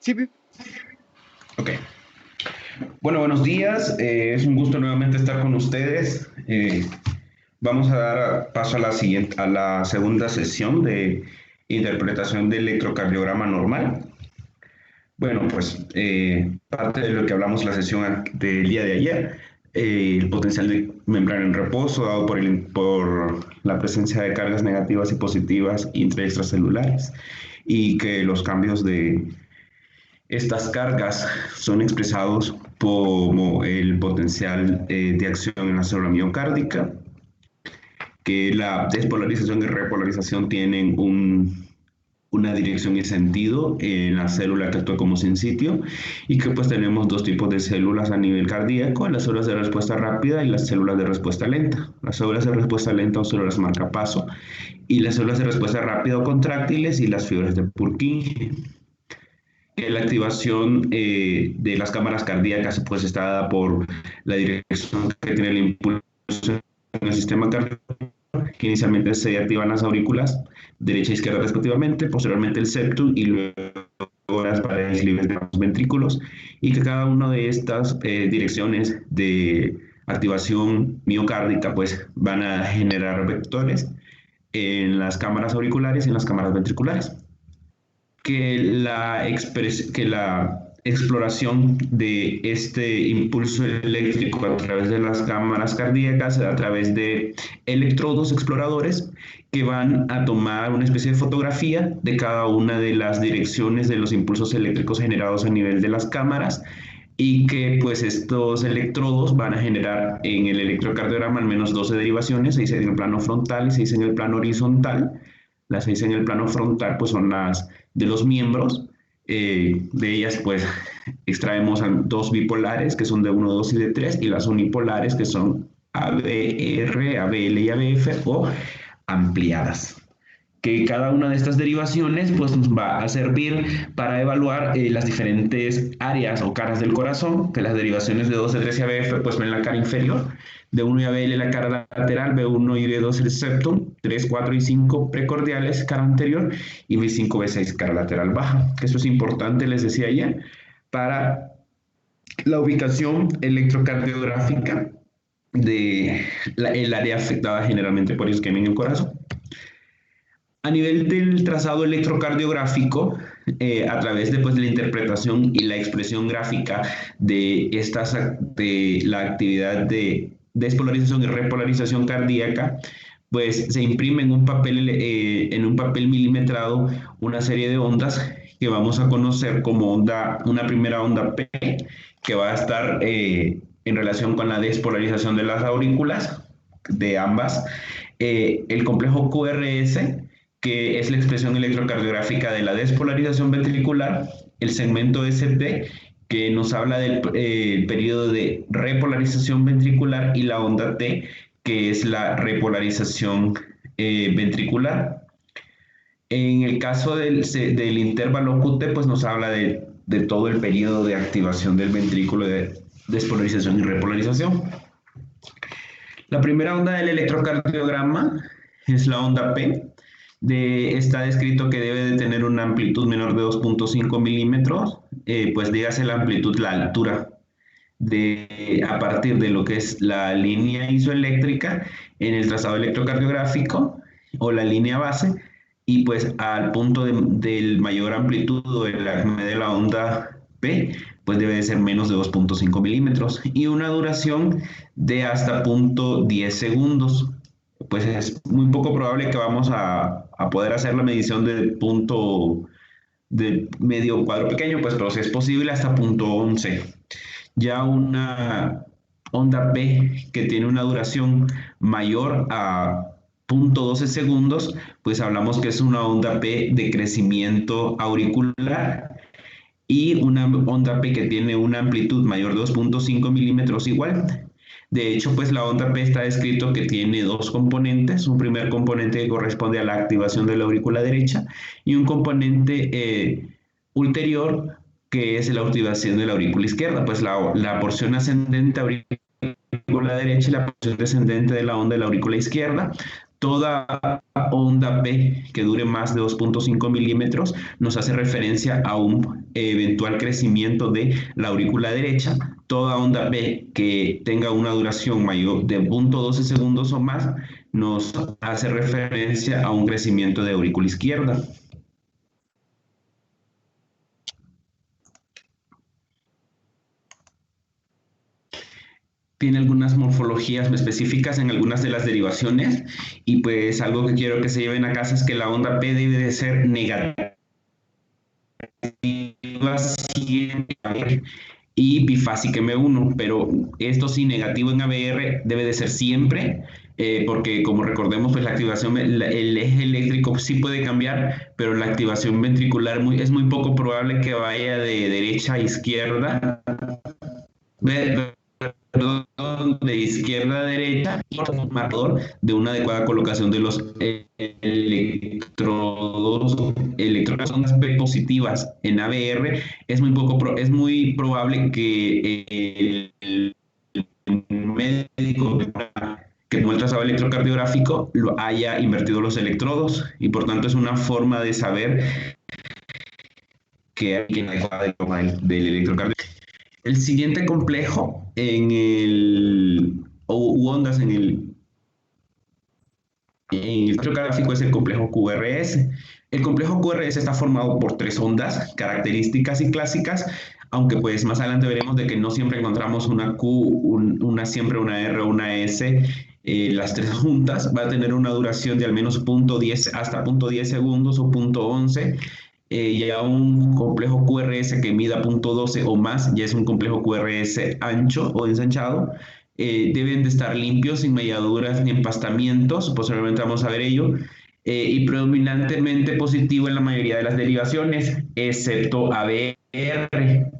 Sí. Ok. Bueno, buenos días. Es un gusto nuevamente estar con ustedes. Vamos a dar paso a a la segunda sesión de interpretación del electrocardiograma normal. Bueno, pues parte de lo que hablamos la sesión del día de ayer, el potencial de membrana en reposo dado por la presencia de cargas negativas y positivas intracelulares y que los cambios de estas cargas son expresados como el potencial de acción en la célula miocárdica, que la despolarización y repolarización tienen una dirección y sentido en la célula que actúa como sin sitio y que pues tenemos dos tipos de células a nivel cardíaco, las células de respuesta rápida y las células de respuesta lenta. Las células de respuesta lenta o células marcapaso y las células de respuesta rápida o contráctiles y las fibras de Purkinje. La activación de las cámaras cardíacas pues está dada por la dirección que tiene el impulso en el sistema cardíaco, que inicialmente se activan las aurículas derecha e izquierda respectivamente, posteriormente el septum y luego las paredes libres de los ventrículos, y que cada una de estas direcciones de activación miocárdica pues van a generar vectores en las cámaras auriculares y en las cámaras ventriculares. Que la exploración de este impulso eléctrico a través de las cámaras cardíacas, a través de electrodos exploradores que van a tomar una especie de fotografía de cada una de las direcciones de los impulsos eléctricos generados a nivel de las cámaras, y que pues estos electrodos van a generar en el electrocardiograma al menos 12 derivaciones, 6 en el plano frontal y 6 en el plano horizontal. Las 6 en el plano frontal pues son las de los miembros. De ellas pues extraemos dos bipolares que son de 1, 2 y de 3, y las unipolares que son ABR, ABL y ABF o ampliadas. Que cada una de estas derivaciones pues nos va a servir para evaluar las diferentes áreas o caras del corazón, que las derivaciones de 2, de 3 y ABF pues ven la cara inferior, de 1 y ABL la cara lateral, B1 y B2 el septum, 3, 4 y 5 precordiales, cara anterior, y B5, B6 cara lateral baja. Que esto es importante, les decía ayer, para la ubicación electrocardiográfica el área afectada generalmente por isquemia en el corazón. A nivel del trazado electrocardiográfico, a través de la interpretación y la expresión gráfica de la actividad de despolarización y repolarización cardíaca, pues se imprime en un papel milimetrado una serie de ondas que vamos a conocer como una primera onda P, que va a estar en relación con la despolarización de las aurículas de ambas, el complejo QRS, que es la expresión electrocardiográfica de la despolarización ventricular, el segmento SP, que nos habla del periodo de repolarización ventricular, y la onda T, que es la repolarización ventricular. En el caso del intervalo QT, pues nos habla de todo el periodo de activación del ventrículo de despolarización y repolarización. La primera onda del electrocardiograma es la onda P. Está descrito que debe de tener una amplitud menor de 2.5 milímetros, pues dígase la amplitud, la altura a partir de lo que es la línea isoeléctrica en el trazado electrocardiográfico o la línea base, y pues al punto del mayor amplitud o el acme de la onda P, pues debe de ser menos de 2.5 milímetros y una duración de hasta 0.10 segundos. Pues es muy poco probable que vamos a poder hacer la medición del punto de medio cuadro pequeño, pues, pero si es posible hasta 0.11. Ya una onda P que tiene una duración mayor a 0.12 segundos, pues hablamos que es una onda P de crecimiento auricular, y una onda P que tiene una amplitud mayor de 2.5 milímetros igual. De hecho, pues la onda P está descrito que tiene dos componentes, un primer componente que corresponde a la activación de la aurícula derecha y un componente ulterior que es la activación de la aurícula izquierda, pues la porción ascendente aurícula derecha y la porción descendente de la onda de la aurícula izquierda. Toda onda P que dure más de 2.5 milímetros nos hace referencia a un eventual crecimiento de la aurícula derecha. Toda onda B que tenga una duración mayor de 0.12 segundos o más nos hace referencia a un crecimiento de aurícula izquierda. Tiene algunas morfologías específicas en algunas de las derivaciones y pues algo que quiero que se lleven a casa es que la onda P debe de ser negativa siempre y bifásica en B1, pero esto sí, negativo en ABR debe de ser siempre, porque como recordemos, pues la activación, el eje eléctrico sí puede cambiar, pero la activación ventricular es muy poco probable que vaya de derecha a izquierda, de izquierda a derecha, por un marcador de una adecuada colocación de los electrodos son P positivas en ABR, es muy probable que el médico que tomó el trazado electrocardiográfico lo haya invertido los electrodos y por tanto es una forma de saber que hay que adecuada del electrocardiograma. El siguiente complejo u ondas en el electrográfico es el complejo QRS. El complejo QRS está formado por 3 ondas características y clásicas, aunque pues más adelante veremos de que no siempre encontramos una Q, siempre una R o una S. Las 3 juntas va a tener una duración de al menos 0.10 hasta 0.10 segundos o 0.11. Ya un complejo QRS que mida 0.12 o más, ya es un complejo QRS ancho o ensanchado. Deben de estar limpios, sin melladuras ni empastamientos, posiblemente vamos a ver ello, y predominantemente positivo en la mayoría de las derivaciones, excepto ABR.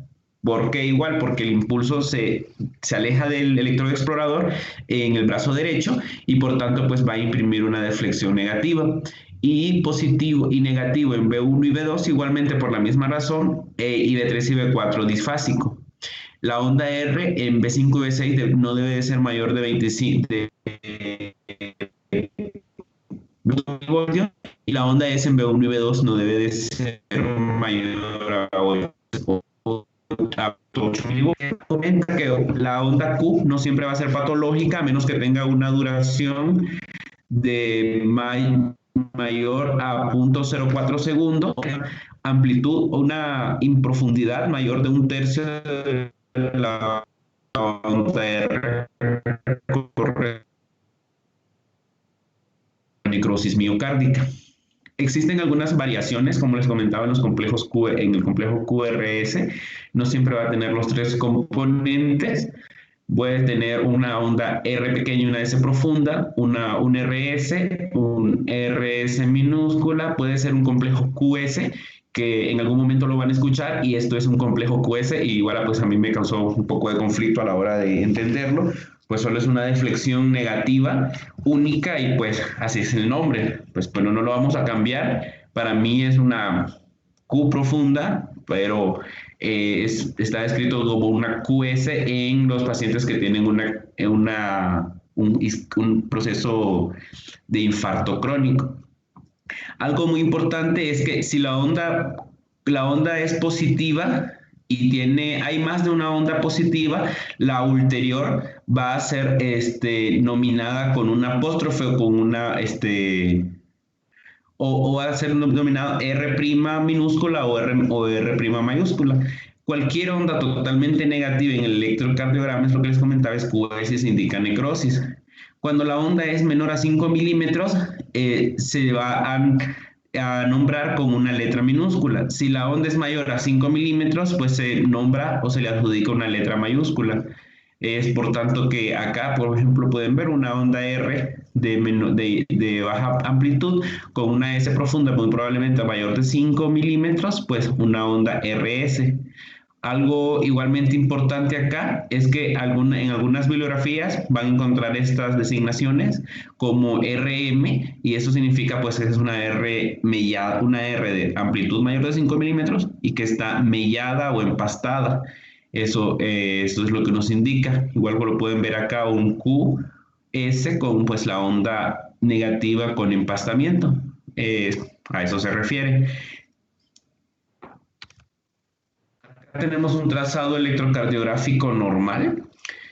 ¿Por qué igual? Porque el impulso se aleja del electrodo explorador en el brazo derecho y por tanto pues va a imprimir una deflexión negativa. Y positivo y negativo en B1 y B2 igualmente por la misma razón, y B3 y B4 disfásico. La onda R en B5 y B6 no debe de ser mayor de 25 voltios y la onda S en B1 y B2 no debe de ser mayor a 8 milivoltios. Comenta que la onda Q no siempre va a ser patológica a menos que tenga una duración de mayor a 0.04 segundos, amplitud o una improfundidad mayor de 1/3 de la onda R necrosis miocárdica. Existen algunas variaciones, como les comentaba, en en el complejo QRS. No siempre va a tener los 3 componentes. Puede tener una onda R pequeña y una S profunda, un RS, un RS minúscula, puede ser un complejo QS, que en algún momento lo van a escuchar, y esto es un complejo QS, y igual pues a mí me causó un poco de conflicto a la hora de entenderlo, pues solo es una deflexión negativa única y pues así es el nombre, pues bueno, no lo vamos a cambiar. Para mí es una Q profunda, pero está descrito como una QS en los pacientes que tienen un proceso de infarto crónico. Algo muy importante es que si la onda es positiva y hay más de una onda positiva, la ulterior va a ser nominada con un apóstrofe o con o va a ser nominado R' minúscula o R' mayúscula. Cualquier onda totalmente negativa en el electrocardiograma, es lo que les comentaba, es QS, se indica necrosis. Cuando la onda es menor a 5 milímetros, se va a nombrar con una letra minúscula. Si la onda es mayor a 5 milímetros, pues se nombra o se le adjudica una letra mayúscula. Es por tanto que acá, por ejemplo, pueden ver una onda R de baja amplitud con una S profunda, muy probablemente mayor de 5 milímetros, pues una onda RS. Algo igualmente importante acá es que en algunas bibliografías van a encontrar estas designaciones como RM, y eso significa pues que es una R mellada, una R de amplitud mayor de 5 milímetros y que está mellada o empastada. Eso es lo que nos indica. Igual lo pueden ver acá, un QS con pues la onda negativa con empastamiento. A eso se refiere. tenemos un trazado electrocardiográfico normal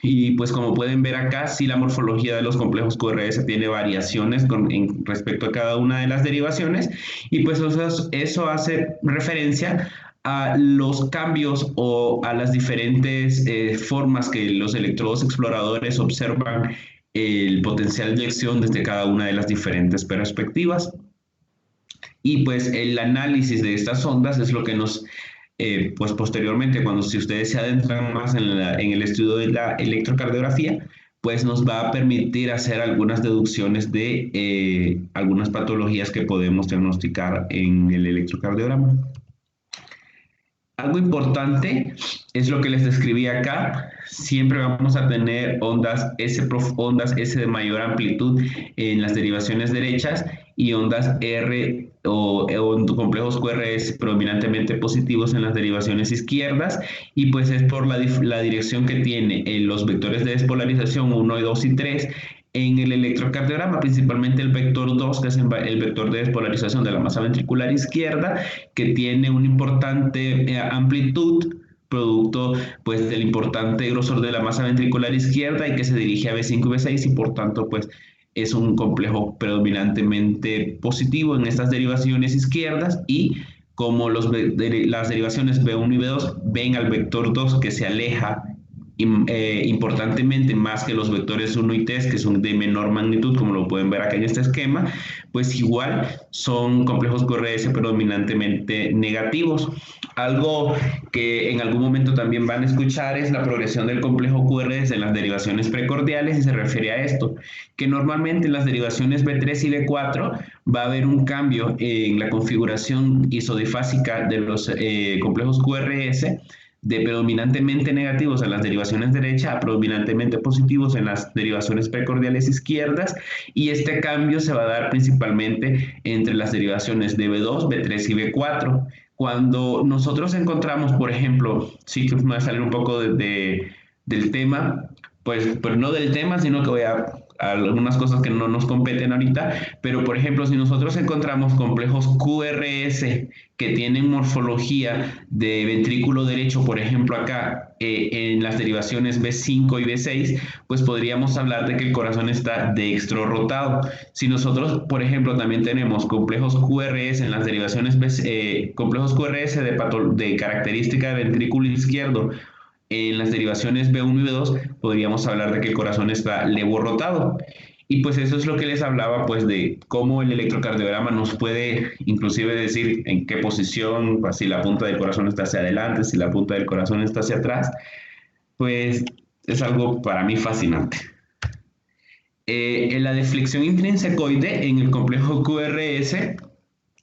y pues como pueden ver acá, sí la morfología de los complejos QRS tiene variaciones respecto a cada una de las derivaciones y pues eso hace referencia a los cambios o a las diferentes formas que los electrodos exploradores observan el potencial de eyección desde cada una de las diferentes perspectivas. Y pues el análisis de estas ondas es lo que nos, pues posteriormente, si ustedes se adentran más en el estudio de la electrocardiografía, pues nos va a permitir hacer algunas deducciones de algunas patologías que podemos diagnosticar en el electrocardiograma. Algo importante es lo que les describí acá. Siempre vamos a tener ondas S de mayor amplitud en las derivaciones derechas y ondas R o complejos QRS predominantemente positivos en las derivaciones izquierdas, y pues es por la dirección que tiene los vectores de despolarización 1, 2 y 3 en el electrocardiograma, principalmente el vector 2, que es el vector de despolarización de la masa ventricular izquierda, que tiene una importante amplitud, producto pues del importante grosor de la masa ventricular izquierda y que se dirige a B5 y B6 y por tanto pues es un complejo predominantemente positivo en estas derivaciones izquierdas, y como las derivaciones B1 y B2 ven al vector 2 que se aleja importantemente más que los vectores 1 y 3, que son de menor magnitud, como lo pueden ver acá en este esquema, pues igual son complejos QRS predominantemente negativos. Algo que en algún momento también van a escuchar es la progresión del complejo QRS en las derivaciones precordiales, y se refiere a esto, que normalmente en las derivaciones B3 y B4 va a haber un cambio en la configuración isodifásica de los complejos QRS, de predominantemente negativos en las derivaciones derechas a predominantemente positivos en las derivaciones precordiales izquierdas, y este cambio se va a dar principalmente entre las derivaciones de B2, B3 y B4. Cuando nosotros encontramos, por ejemplo, sí que me va a salir un poco del tema, pues no del tema, sino que voy a algunas cosas que no nos competen ahorita, pero por ejemplo, si nosotros encontramos complejos QRS que tienen morfología de ventrículo derecho, por ejemplo acá en las derivaciones B5 y B6, pues podríamos hablar de que el corazón está dextrorrotado. Si nosotros, por ejemplo, también tenemos complejos QRS en las derivaciones complejos QRS de característica de ventrículo izquierdo, en las derivaciones B1 y B2 podríamos hablar de que el corazón está levorrotado. Y pues eso es lo que les hablaba, pues de cómo el electrocardiograma nos puede inclusive decir en qué posición, pues, si la punta del corazón está hacia adelante, si la punta del corazón está hacia atrás. Pues es algo para mí fascinante. En la deflexión intrínsecoide en el complejo QRS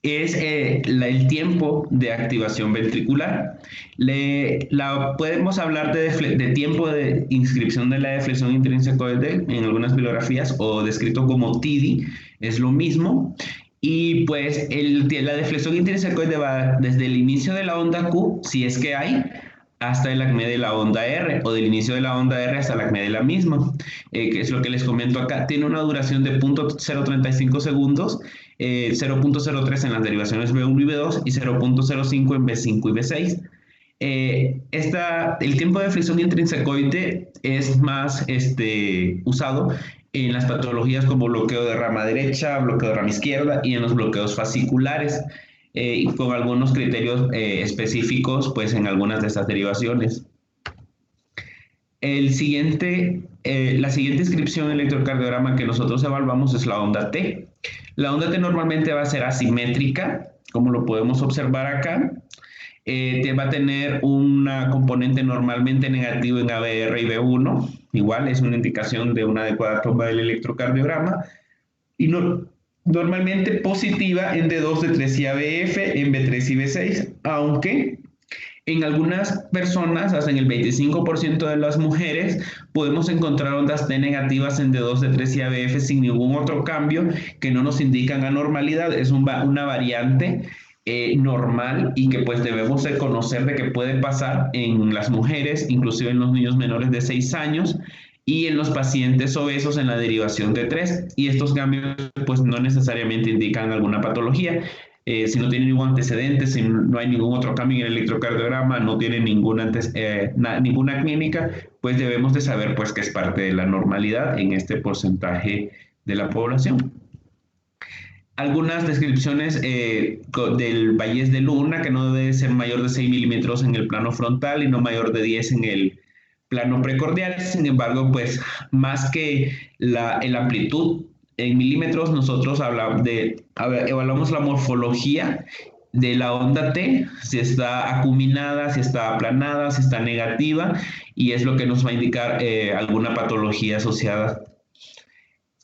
es el tiempo de activación ventricular. Podemos hablar de tiempo de inscripción de la deflexión intrínsecoide en algunas bibliografías, o descrito como TIDI, es lo mismo. Y pues la deflexión intrínsecoide va desde el inicio de la onda Q, si es que hay, hasta el acme de la onda R, o del inicio de la onda R hasta el acme de la misma, que es lo que les comento acá. Tiene una duración de 0.035 segundos, 0.03 en las derivaciones B1 y B2 y 0.05 en B5 y B6. El tiempo de deflexión intrínsecoide es más usado en las patologías como bloqueo de rama derecha, bloqueo de rama izquierda y en los bloqueos fasciculares, y con algunos criterios específicos pues en algunas de estas derivaciones. La siguiente inscripción en electrocardiograma que nosotros evaluamos es la onda T. La onda T normalmente va a ser asimétrica, como lo podemos observar acá. Va a tener una componente normalmente negativa en ABR y B1, igual es una indicación de una adecuada toma del electrocardiograma, y normalmente positiva en D2, D3 y ABF, en B3 y B6, aunque en algunas personas, hasta en el 25% de las mujeres, podemos encontrar ondas T negativas en D2, D3 y ABF sin ningún otro cambio que no nos indican anormalidad. Es una variante normal y que pues debemos de conocer de que puede pasar en las mujeres, inclusive en los niños menores de 6 años y en los pacientes obesos en la derivación de 3. Y estos cambios pues no necesariamente indican alguna patología. Si no tiene ningún antecedente, si no hay ningún otro cambio en el electrocardiograma, no tiene ninguna clínica, pues debemos de saber pues que es parte de la normalidad en este porcentaje de la población. Algunas descripciones del Bayes de Luna, que no debe ser mayor de 6 milímetros en el plano frontal y no mayor de 10 en el plano precordial. Sin embargo, pues más que la amplitud en milímetros, nosotros evaluamos la morfología de la onda T, si está acuminada, si está aplanada, si está negativa, y es lo que nos va a indicar alguna patología asociada.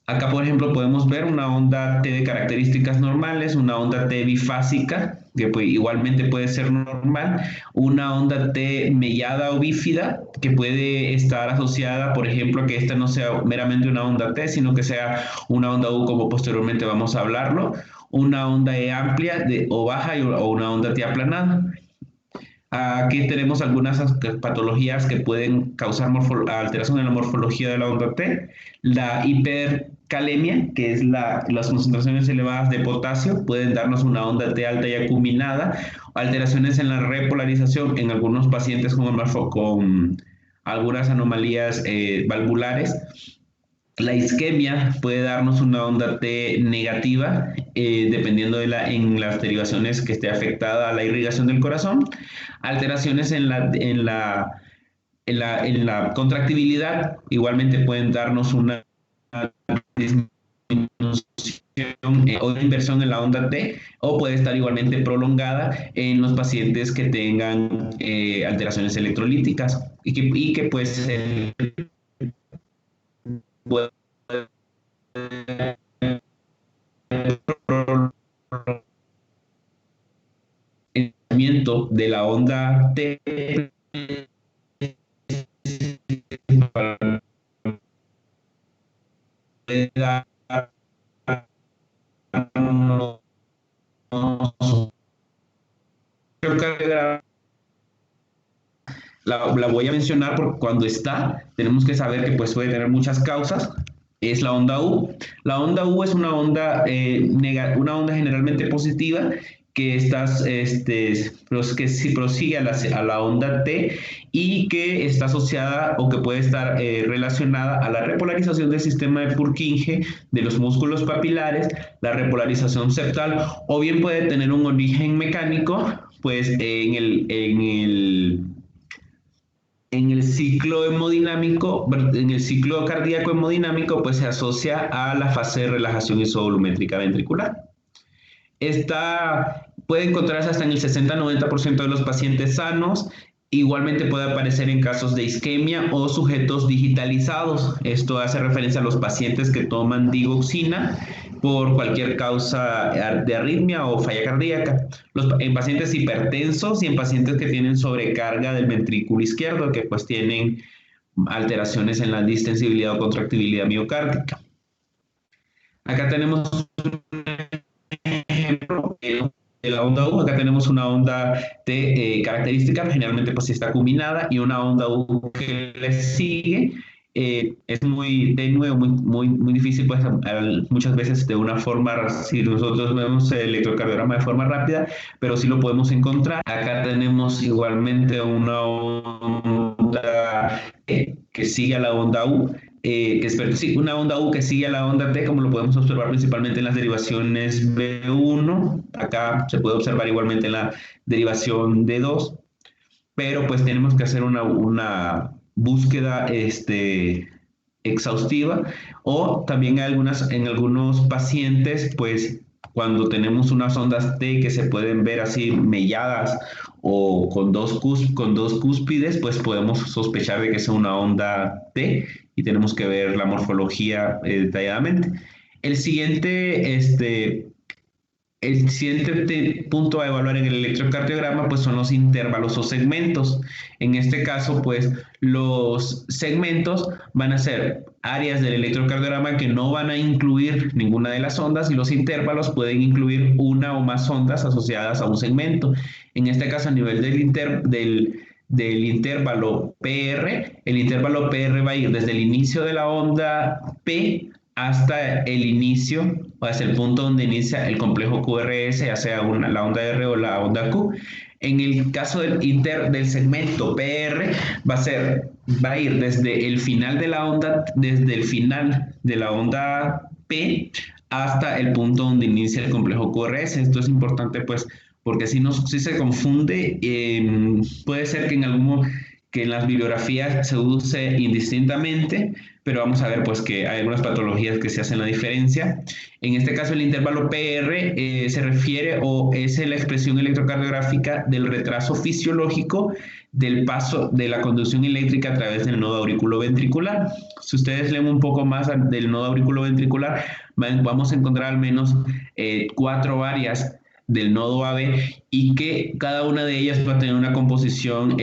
Acá, por ejemplo, podemos ver una onda T de características normales, una onda T bifásica, que pues, igualmente puede ser normal, una onda T mellada o bífida, que puede estar asociada, por ejemplo, que esta no sea meramente una onda T, sino que sea una onda U, como posteriormente vamos a hablarlo, una onda E amplia o baja o una onda T aplanada. Aquí tenemos algunas patologías que pueden causar alteración en la morfología de la onda T. La hipercalemia, que es las concentraciones elevadas de potasio, pueden darnos una onda T alta y acuminada. Alteraciones en la repolarización en algunos pacientes con algunas anomalías valvulares. La isquemia puede darnos una onda T negativa, dependiendo en las derivaciones que esté afectada a la irrigación del corazón. Alteraciones en la contractibilidad, igualmente pueden darnos una disminución o una inversión en la onda T, o puede estar igualmente prolongada en los pacientes que tengan alteraciones electrolíticas y que pues puede de la onda T la voy a mencionar porque cuando está, tenemos que saber que pues, puede tener muchas causas. Es la onda U. La onda U es una onda generalmente positiva que prosigue a la onda T y que está asociada o que puede estar relacionada a la repolarización del sistema de Purkinje de los músculos papilares, la repolarización septal, o bien puede tener un origen mecánico, pues en el ciclo hemodinámico, en el ciclo cardíaco hemodinámico, pues se asocia a la fase de relajación isovolumétrica ventricular. Esta puede encontrarse hasta en el 60-90% de los pacientes sanos. Igualmente puede aparecer en casos de isquemia o sujetos digitalizados. Esto hace referencia a los pacientes que toman digoxina por cualquier causa de arritmia o falla cardíaca. En pacientes hipertensos y en pacientes que tienen sobrecarga del ventrículo izquierdo, que pues tienen alteraciones en la distensibilidad o contractibilidad miocárdica. Acá tenemos un ejemplo de la onda U. Acá tenemos una onda T característica, generalmente pues está acuminada, y una onda U que le sigue. Es muy tenue, muy difícil, pues muchas veces de una forma, si nosotros vemos el electrocardiograma de forma rápida, pero sí lo podemos encontrar. Acá tenemos igualmente una onda que sigue a la onda U, una onda U que sigue a la onda T, como lo podemos observar principalmente en las derivaciones B1. Acá se puede observar igualmente en la derivación D2, pero pues tenemos que hacer una búsqueda exhaustiva, o también en algunos pacientes, pues cuando tenemos unas ondas T que se pueden ver así melladas o con dos cúspides, pues podemos sospechar de que es una onda T y tenemos que ver la morfología detalladamente. El siguiente punto a evaluar en el electrocardiograma pues son los intervalos o segmentos. En este caso, pues los segmentos van a ser áreas del electrocardiograma que no van a incluir ninguna de las ondas, y los intervalos pueden incluir una o más ondas asociadas a un segmento. En este caso, a nivel del intervalo PR, el intervalo PR va a ir desde el inicio de la onda P hasta el inicio, o hasta el punto donde inicia el complejo QRS, ya sea la onda R o la onda Q. En el caso del segmento PR, va a ir desde el final de la onda, desde el final de la onda P hasta el punto donde inicia el complejo QRS. Esto es importante, pues, porque si se confunde, puede ser que en las bibliografías se use indistintamente, pero vamos a ver pues que hay algunas patologías que se hacen la diferencia. En este caso el intervalo PR se refiere o es la expresión electrocardiográfica del retraso fisiológico del paso de la conducción eléctrica a través del nodo auriculoventricular. Si ustedes leen un poco más del nodo auriculoventricular, vamos a encontrar al menos 4 áreas del nodo AB y que cada una de ellas va a tener una composición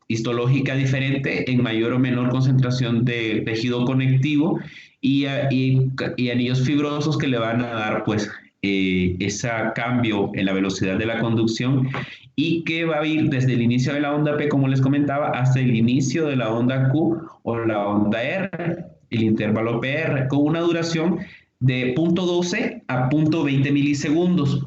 histológica diferente en mayor o menor concentración de tejido conectivo y anillos fibrosos que le van a dar pues ese cambio en la velocidad de la conducción y que va a ir desde el inicio de la onda P, como les comentaba, hasta el inicio de la onda Q o la onda R, el intervalo PR, con una duración de 0.12 a 0.20 milisegundos.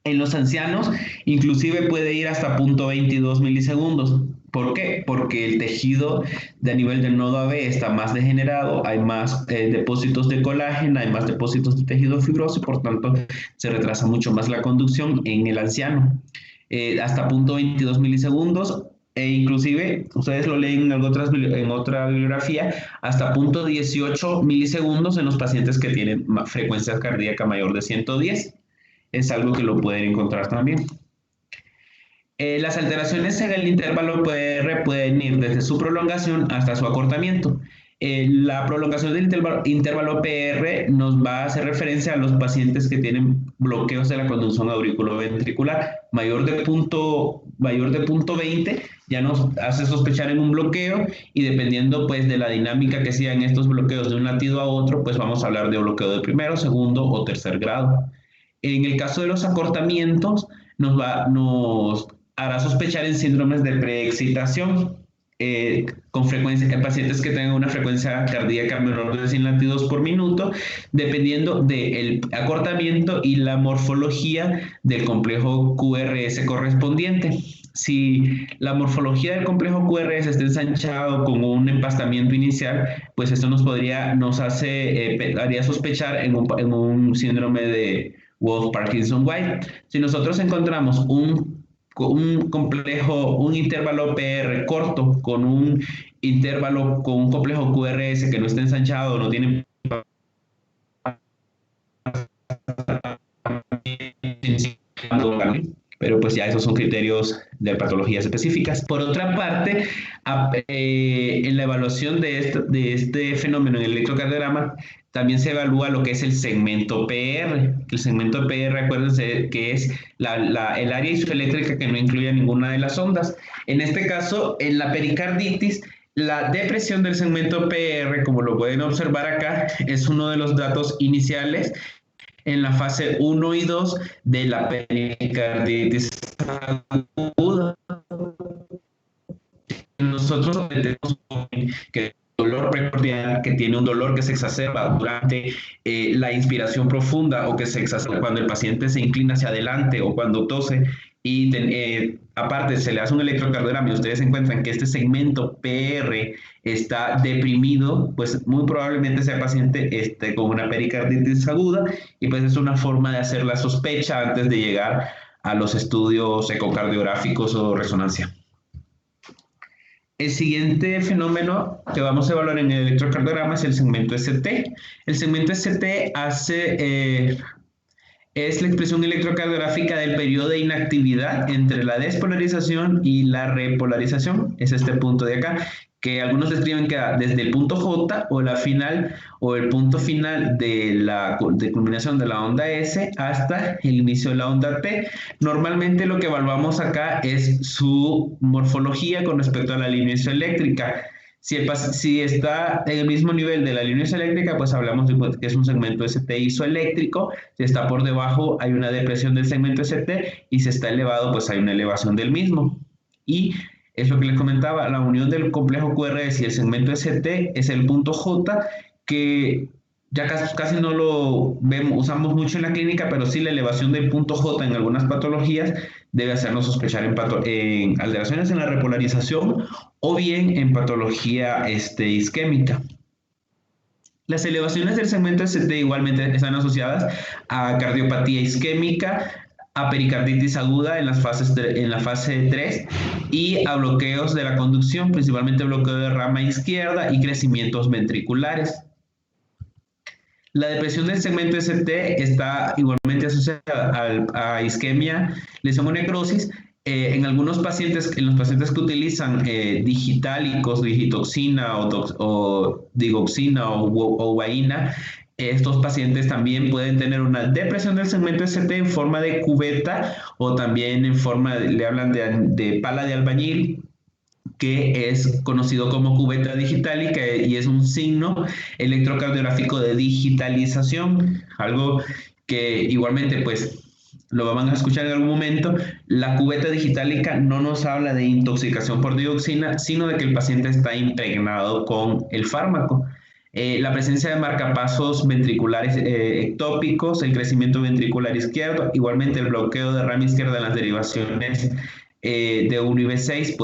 En los ancianos, inclusive puede ir hasta 0.22 milisegundos. ¿Por qué? Porque el tejido a nivel del nodo AB está más degenerado, hay más depósitos de colágeno, hay más depósitos de tejido fibroso y por tanto se retrasa mucho más la conducción en el anciano. Hasta 0.22 milisegundos e inclusive, ustedes lo leen en otra bibliografía, hasta 0.18 milisegundos en los pacientes que tienen frecuencia cardíaca mayor de 110. Es algo que lo pueden encontrar también. Las alteraciones en el intervalo PR pueden ir desde su prolongación hasta su acortamiento. La prolongación del intervalo PR nos va a hacer referencia a los pacientes que tienen bloqueos de la conducción auriculoventricular. Mayor de punto 20 ya nos hace sospechar en un bloqueo y dependiendo pues de la dinámica que sean estos bloqueos de un latido a otro, pues vamos a hablar de bloqueo de primero, segundo o tercer grado. En el caso de los acortamientos, nos hará sospechar en síndromes de preexcitación, con frecuencia en pacientes que tengan una frecuencia cardíaca menor de 100 latidos por minuto, dependiendo del acortamiento y la morfología del complejo QRS correspondiente. Si la morfología del complejo QRS está ensanchado con un empastamiento inicial, pues esto haría sospechar en un síndrome de Wolff-Parkinson-White. Si nosotros encontramos un intervalo PR corto con un complejo QRS que no está ensanchado, no tiene pero pues ya esos son criterios de patologías específicas. Por otra parte, en la evaluación de este fenómeno en el electrocardiograma, también se evalúa lo que es el segmento PR. El segmento PR, acuérdense que es el área isoeléctrica que no incluye ninguna de las ondas. En este caso, en la pericarditis, la depresión del segmento PR, como lo pueden observar acá, es uno de los datos iniciales en la fase 1 y 2 de la pericarditis aguda. Nosotros tenemos que dolor precordial, que tiene un dolor que se exacerba durante la inspiración profunda o que se exacerba cuando el paciente se inclina hacia adelante o cuando tose y aparte se le hace un electrocardiograma y ustedes encuentran que este segmento PR está deprimido, pues muy probablemente sea paciente con una pericarditis aguda y pues es una forma de hacer la sospecha antes de llegar a los estudios ecocardiográficos o resonancia. El siguiente fenómeno que vamos a evaluar en el electrocardiograma es el segmento ST. El segmento ST es la expresión electrocardiográfica del periodo de inactividad entre la despolarización y la repolarización. Es este punto de acá, que algunos describen que desde el punto J o el punto final de la culminación de la onda S hasta el inicio de la onda T. Normalmente lo que evaluamos acá es su morfología con respecto a la línea isoeléctrica. Si está en el mismo nivel de la línea isoeléctrica, pues hablamos de que es un segmento ST isoeléctrico. Si está por debajo, hay una depresión del segmento ST y si está elevado, pues hay una elevación del mismo. Y es lo que les comentaba, la unión del complejo QRS y el segmento ST es el punto J que ya casi no lo vemos, usamos mucho en la clínica, pero sí la elevación del punto J en algunas patologías debe hacernos sospechar en alteraciones en la repolarización o bien en patología isquémica. Las elevaciones del segmento ST igualmente están asociadas a cardiopatía isquémica, a pericarditis aguda en en la fase 3 y a bloqueos de la conducción, principalmente bloqueo de rama izquierda y crecimientos ventriculares. La depresión del segmento ST está igualmente asociada a isquemia, lesión o necrosis. En algunos pacientes, en los pacientes que utilizan digitálicos, digitoxina o digoxina o guaina, estos pacientes también pueden tener una depresión del segmento ST en forma de cubeta o también en forma, le hablan de pala de albañil, que es conocido como cubeta digital y es un signo electrocardiográfico de digitalización, algo que igualmente pues lo van a escuchar en algún momento. La cubeta digitálica no nos habla de intoxicación por dioxina, sino de que el paciente está impregnado con el fármaco. La presencia de marcapasos ventriculares ectópicos, el crecimiento ventricular izquierdo, igualmente el bloqueo de rama izquierda en las derivaciones de 1 y B6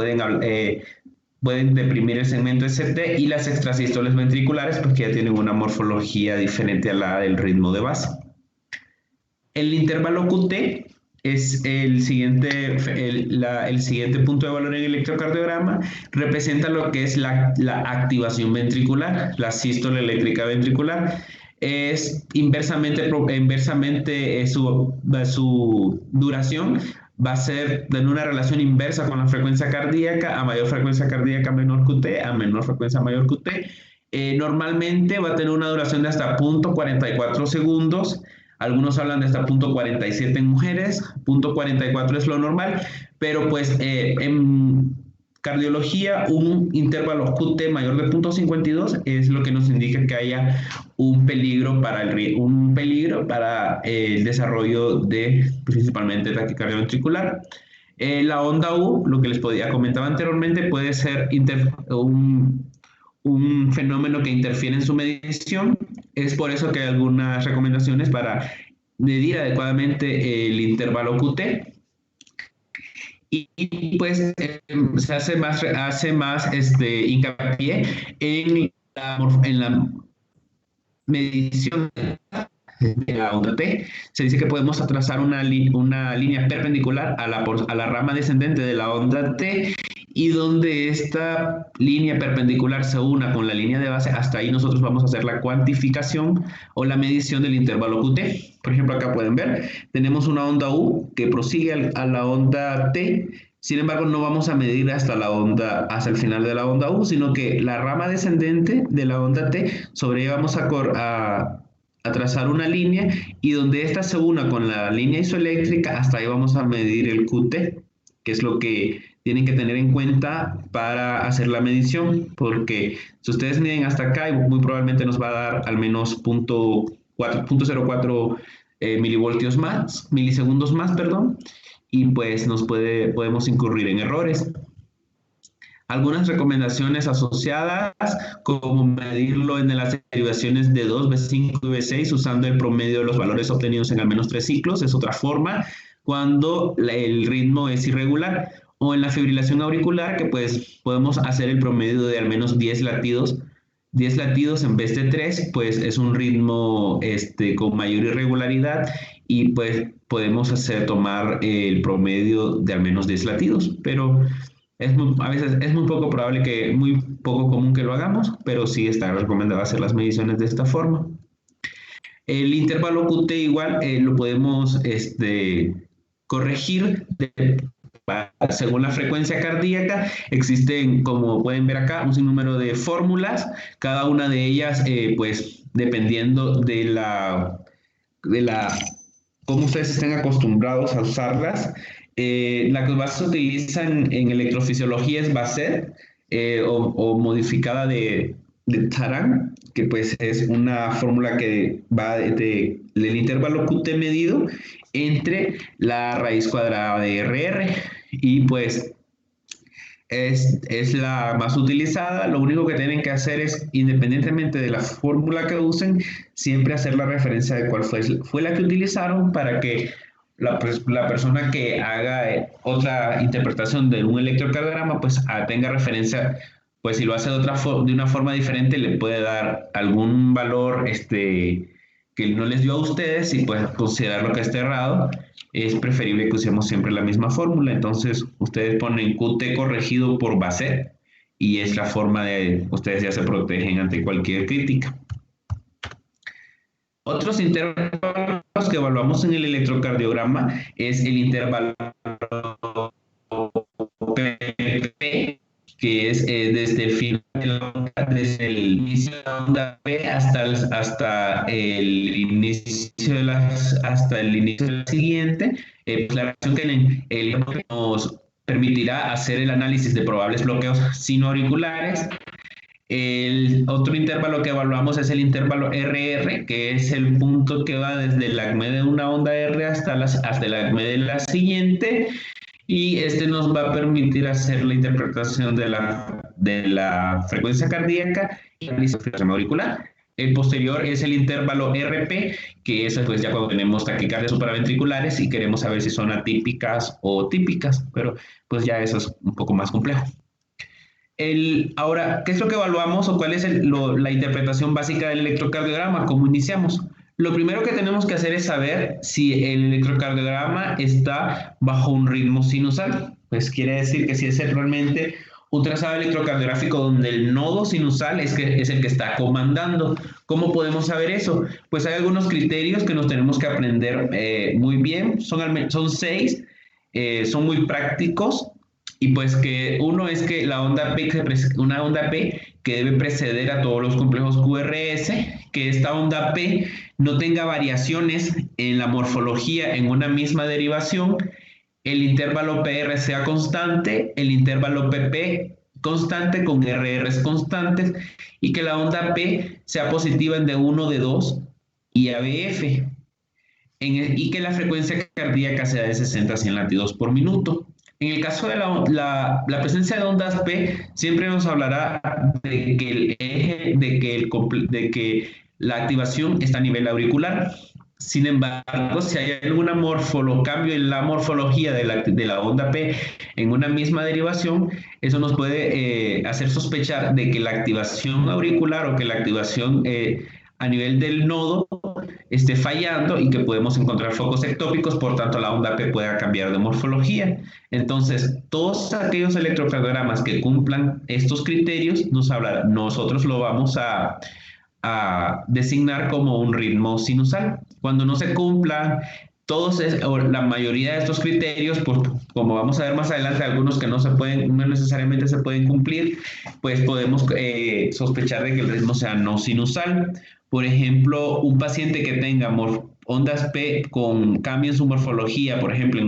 pueden deprimir el segmento ST y las extrasístoles ventriculares, pues que ya tienen una morfología diferente a la del ritmo de base. El intervalo QT es el siguiente punto de valor en el electrocardiograma, representa lo que es la activación ventricular, la sístole eléctrica ventricular. Es inversamente su duración va a ser en una relación inversa con la frecuencia cardíaca, a mayor frecuencia cardíaca menor QT, a menor frecuencia mayor QT. Normalmente va a tener una duración de hasta 0.44 segundos. Algunos hablan de hasta 0.47 en mujeres, 0.44 es lo normal, pero pues en cardiología un intervalo QT mayor de 0.52 es lo que nos indica que haya un peligro para el desarrollo de principalmente taquicardia ventricular. La onda U, lo que les comentaba anteriormente, puede ser un fenómeno que interfiere en su medición. Es por eso que hay algunas recomendaciones para medir adecuadamente el intervalo QT. Y pues se hace más hincapié en la medición de la onda T. Se dice que podemos trazar una línea perpendicular a la rama descendente de la onda T, y donde esta línea perpendicular se una con la línea de base, hasta ahí nosotros vamos a hacer la cuantificación o la medición del intervalo QT. Por ejemplo, acá pueden ver, tenemos una onda U que prosigue a la onda T. Sin embargo, no vamos a medir hasta el final de la onda U, sino que la rama descendente de la onda T, sobre ella vamos a trazar una línea, y donde ésta se una con la línea isoeléctrica, hasta ahí vamos a medir el QT, que es lo que tienen que tener en cuenta para hacer la medición, porque si ustedes miden hasta acá, muy probablemente nos va a dar al menos 0.04 milisegundos más, y pues podemos incurrir en errores. Algunas recomendaciones asociadas, como medirlo en las derivaciones de 2, B5 y B6 usando el promedio de los valores obtenidos en al menos 3 ciclos, es otra forma, cuando el ritmo es irregular. O en la fibrilación auricular, que pues podemos hacer el promedio de al menos 10 latidos. 10 latidos en vez de 3, pues es un ritmo con mayor irregularidad, y pues podemos tomar el promedio de al menos 10 latidos, pero a veces es muy poco probable, muy poco común que lo hagamos, pero sí está recomendado hacer las mediciones de esta forma. El intervalo QT igual lo podemos corregir según la frecuencia cardíaca. Existen, como pueden ver acá, un sinnúmero de fórmulas, cada una de ellas pues dependiendo de cómo ustedes estén acostumbrados a usarlas. La que más se utiliza en electrofisiología es Basset, o modificada de Taran, que pues es una fórmula que va del intervalo QT medido entre la raíz cuadrada de RR, y pues es la más utilizada. Lo único que tienen que hacer es, independientemente de la fórmula que usen, siempre hacer la referencia de cuál fue la que utilizaron para que la persona que haga otra interpretación de un electrocardiograma, pues tenga referencia, pues si lo hace de una forma diferente, le puede dar algún valor que no les dio a ustedes y pues considerarlo que está errado. Es preferible que usemos siempre la misma fórmula. Entonces, ustedes ponen QT corregido por Basset y es la forma de, ustedes ya se protegen ante cualquier crítica. Otros intervalos que evaluamos en el electrocardiograma es el intervalo PP, que es desde el final de la onda, desde el inicio de la onda P hasta el inicio de la siguiente. Pues la reacción que el nos permitirá hacer el análisis de probables bloqueos sinoauriculares. El otro intervalo que evaluamos es el intervalo RR, que es el punto que va desde el acme de una onda R hasta el acme de la siguiente, y este nos va a permitir hacer la interpretación de la frecuencia cardíaca y la frecuencia auricular. El posterior es el intervalo RP, que es pues ya cuando tenemos taquicardias supraventriculares y queremos saber si son atípicas o típicas, pero pues ya eso es un poco más complejo. Ahora, ¿qué es lo que evaluamos o cuál es la interpretación básica del electrocardiograma? ¿Cómo iniciamos? Lo primero que tenemos que hacer es saber si el electrocardiograma está bajo un ritmo sinusal. Pues quiere decir que si es realmente un trazado electrocardiográfico donde el nodo sinusal es el que está comandando. ¿Cómo podemos saber eso? Pues hay algunos criterios que nos tenemos que aprender muy bien. Son 6, son muy prácticos. Y pues que uno es que una onda P que debe preceder a todos los complejos QRS, que esta onda P no tenga variaciones en la morfología en una misma derivación, el intervalo PR sea constante, el intervalo PP constante con RRs constantes, y que la onda P sea positiva en D1, D2 y ABF, y que la frecuencia cardíaca sea de 60 a 100 latidos por minuto. En el caso de la presencia de ondas P, siempre nos hablará de que la activación está a nivel auricular. Sin embargo, si hay algún cambio en la morfología de la onda P en una misma derivación, eso nos puede hacer sospechar de que la activación auricular o que la activación a nivel del nodo esté fallando y que podemos encontrar focos ectópicos, por tanto la onda P pueda cambiar de morfología. Entonces, todos aquellos electrocardiogramas que cumplan estos criterios, nosotros lo vamos a designar como un ritmo sinusal. Cuando no se cumplan la mayoría de estos criterios, pues como vamos a ver más adelante, algunos que no necesariamente se pueden cumplir, pues podemos sospechar de que el ritmo sea no sinusal. Por ejemplo, un paciente que tenga ondas P con cambio en su morfología, por ejemplo,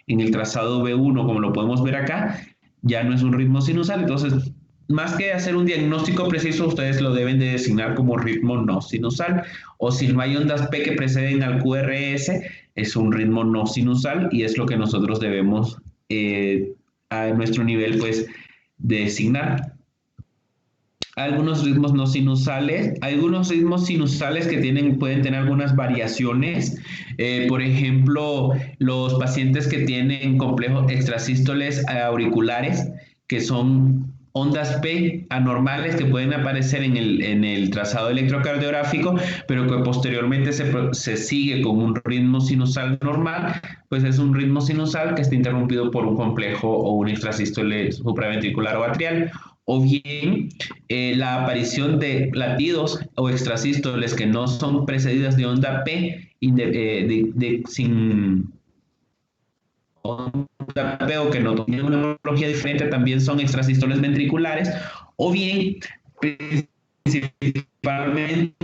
en el trazado B1, como lo podemos ver acá, ya no es un ritmo sinusal. Entonces, más que hacer un diagnóstico preciso, ustedes lo deben de designar como ritmo no sinusal. O si no hay ondas P que preceden al QRS, es un ritmo no sinusal, y es lo que nosotros debemos a nuestro nivel pues designar. Algunos ritmos no sinusales, algunos ritmos sinusales que pueden tener algunas variaciones. Por ejemplo, los pacientes que tienen complejos extrasístoles auriculares, que son ondas P anormales que pueden aparecer en el trazado electrocardiográfico, pero que posteriormente se sigue con un ritmo sinusal normal, pues es un ritmo sinusal que está interrumpido por un complejo o un extrasístole supraventricular o atrial. O bien la aparición de latidos o extrasístoles que no son precedidas de onda P sin onda P o que no tienen una morfología diferente, también son extrasístoles ventriculares. O bien, principalmente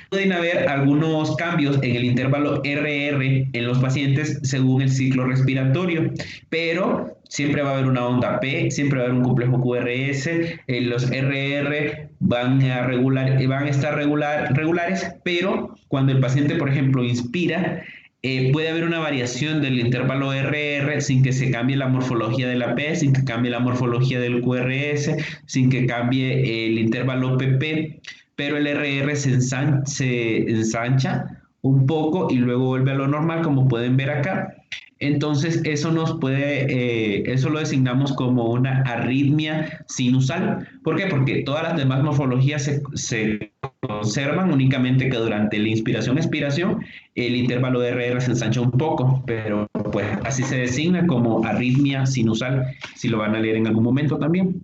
pueden haber algunos cambios en el intervalo RR en los pacientes según el ciclo respiratorio, pero siempre va a haber una onda P, siempre va a haber un complejo QRS, los RR van a estar regulares, pero cuando el paciente, por ejemplo, inspira, puede haber una variación del intervalo RR sin que se cambie la morfología de la P, sin que cambie la morfología del QRS, sin que cambie el intervalo PP, pero el RR se ensancha un poco y luego vuelve a lo normal, como pueden ver acá. Entonces, eso lo designamos como una arritmia sinusal. ¿Por qué? Porque todas las demás morfologías se conservan, únicamente que durante la inspiración-expiración el intervalo de RR se ensancha un poco, pero pues así se designa como arritmia sinusal, si lo van a leer en algún momento también.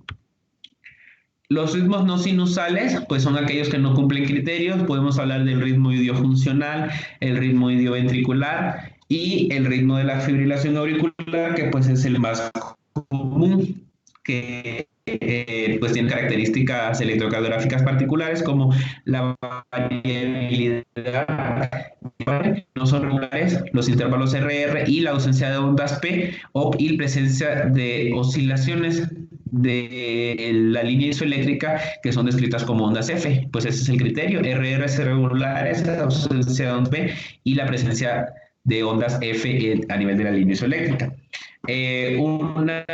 Los ritmos no sinusales, pues son aquellos que no cumplen criterios. Podemos hablar del ritmo idiofuncional, el ritmo idioventricular y el ritmo de la fibrilación auricular, que pues es el más común, que pues tiene características electrocardiográficas particulares como la variabilidad, no son regulares los intervalos RR y la ausencia de ondas P y presencia de oscilaciones de la línea isoeléctrica que son descritas como ondas F. Pues ese es el criterio: RR es regulares, ausencia de ondas P y la presencia de ondas F a nivel de la línea isoeléctrica. Una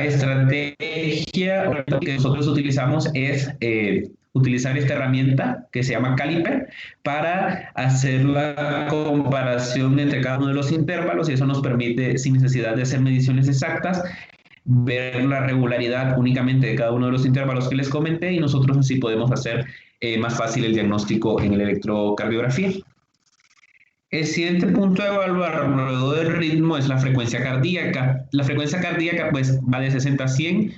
estrategia que nosotros utilizamos es utilizar esta herramienta que se llama caliper para hacer la comparación entre cada uno de los intervalos, y eso nos permite, sin necesidad de hacer mediciones exactas, ver la regularidad únicamente de cada uno de los intervalos que les comenté, y nosotros así podemos hacer más fácil el diagnóstico en la electrocardiografía. El siguiente punto a evaluar luego del ritmo es la frecuencia cardíaca. La frecuencia cardíaca pues va de 60 a 100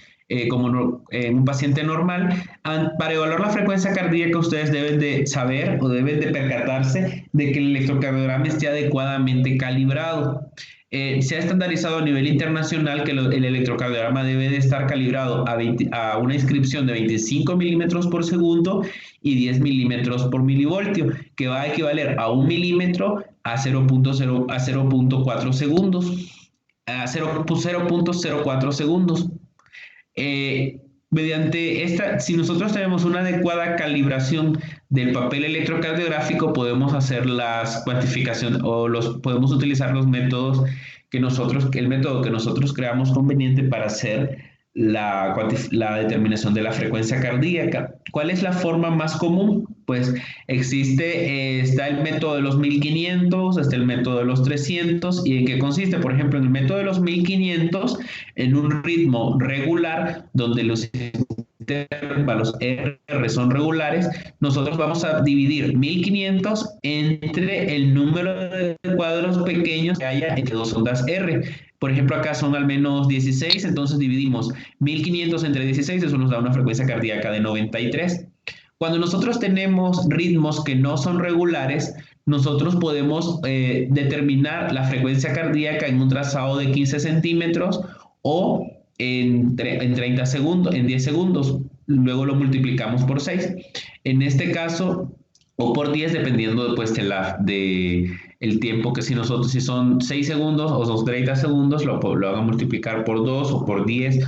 como en un paciente normal. Para evaluar la frecuencia cardíaca ustedes deben de saber o deben de percatarse de que el electrocardiograma esté adecuadamente calibrado. Se ha estandarizado a nivel internacional que el electrocardiograma debe de estar calibrado a una inscripción de 25 milímetros por segundo y 10 milímetros por milivoltio, que va a equivaler a 1 milímetro a 0.04 segundos, a 0.04 segundos. Mediante esta, si nosotros tenemos una adecuada calibración del papel electrocardiográfico, podemos hacer las cuantificaciones o podemos utilizar los métodos el método que nosotros creamos conveniente para hacer la determinación de la frecuencia cardíaca. ¿Cuál es la forma más común? Pues está el método de los 1500, está el método de los 300. ¿Y en qué consiste? Por ejemplo, en el método de los 1500, en un ritmo regular, donde los intervalos R son regulares, nosotros vamos a dividir 1500 entre el número de cuadros pequeños que haya entre dos ondas R. Por ejemplo, acá son al menos 16, entonces dividimos 1500 entre 16, eso nos da una frecuencia cardíaca de 93. Cuando nosotros tenemos ritmos que no son regulares, nosotros podemos determinar la frecuencia cardíaca en un trazado de 15 centímetros o en 30 segundos, en 10 segundos. Luego lo multiplicamos por 6. En este caso, o por 10, dependiendo pues, el tiempo que si son 6 segundos o son 30 segundos, lo van a multiplicar por 2 o por 10.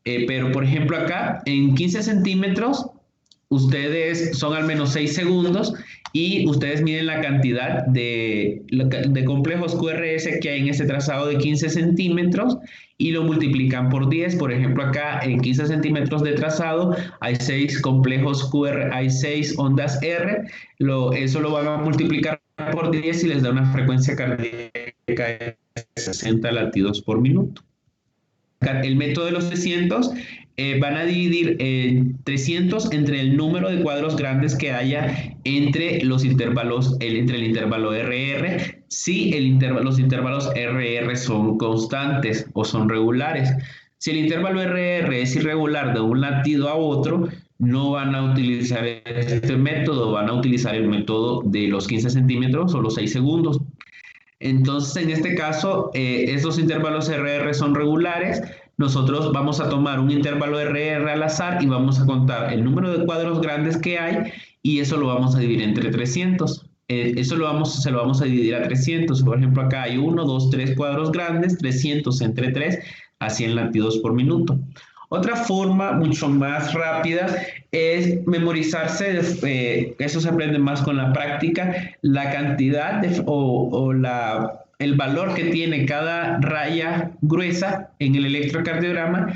Pero, por ejemplo, acá, en 15 centímetros, ustedes son al menos 6 segundos y ustedes miden la cantidad de complejos QRS que hay en este trazado de 15 centímetros y lo multiplican por 10. Por ejemplo, acá en 15 centímetros de trazado hay 6 complejos QR, hay 6 ondas R, eso lo van a multiplicar por 10 y les da una frecuencia cardíaca de 60 latidos por minuto. El método de los 300 van a dividir 300 entre el número de cuadros grandes que haya entre los intervalos, entre el intervalo RR, si los intervalos RR son constantes o son regulares. Si el intervalo RR es irregular de un latido a otro, no van a utilizar este método, van a utilizar el método de los 15 centímetros o los 6 segundos. Entonces, en este caso, estos intervalos RR son regulares. Nosotros vamos a tomar un intervalo RR al azar y vamos a contar el número de cuadros grandes que hay y eso lo vamos a dividir entre 300. Se lo vamos a dividir a 300. Por ejemplo, acá hay 1, 2, 3 cuadros grandes, 300 entre 3 a 100 latidos por minuto. Otra forma mucho más rápida es memorizarse, eso se aprende más con la práctica, la cantidad el valor que tiene cada raya gruesa en el electrocardiograma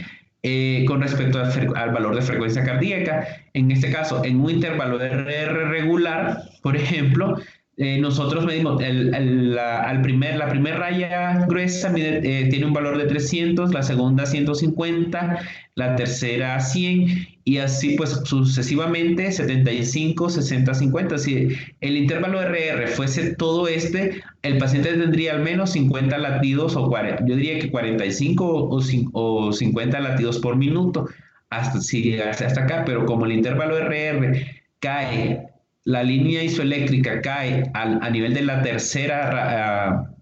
con respecto al valor de frecuencia cardíaca. En este caso, en un intervalo de RR regular, por ejemplo, nosotros medimos la primera raya gruesa tiene un valor de 300, la segunda 150, la tercera 100 y así pues sucesivamente 75, 60, 50. Si el intervalo RR fuese todo el paciente tendría al menos 50 latidos o 40, yo diría que 45 o 50 latidos por minuto hasta, si llegase hasta acá, pero como el intervalo RR cae, la línea isoeléctrica cae a nivel de la tercera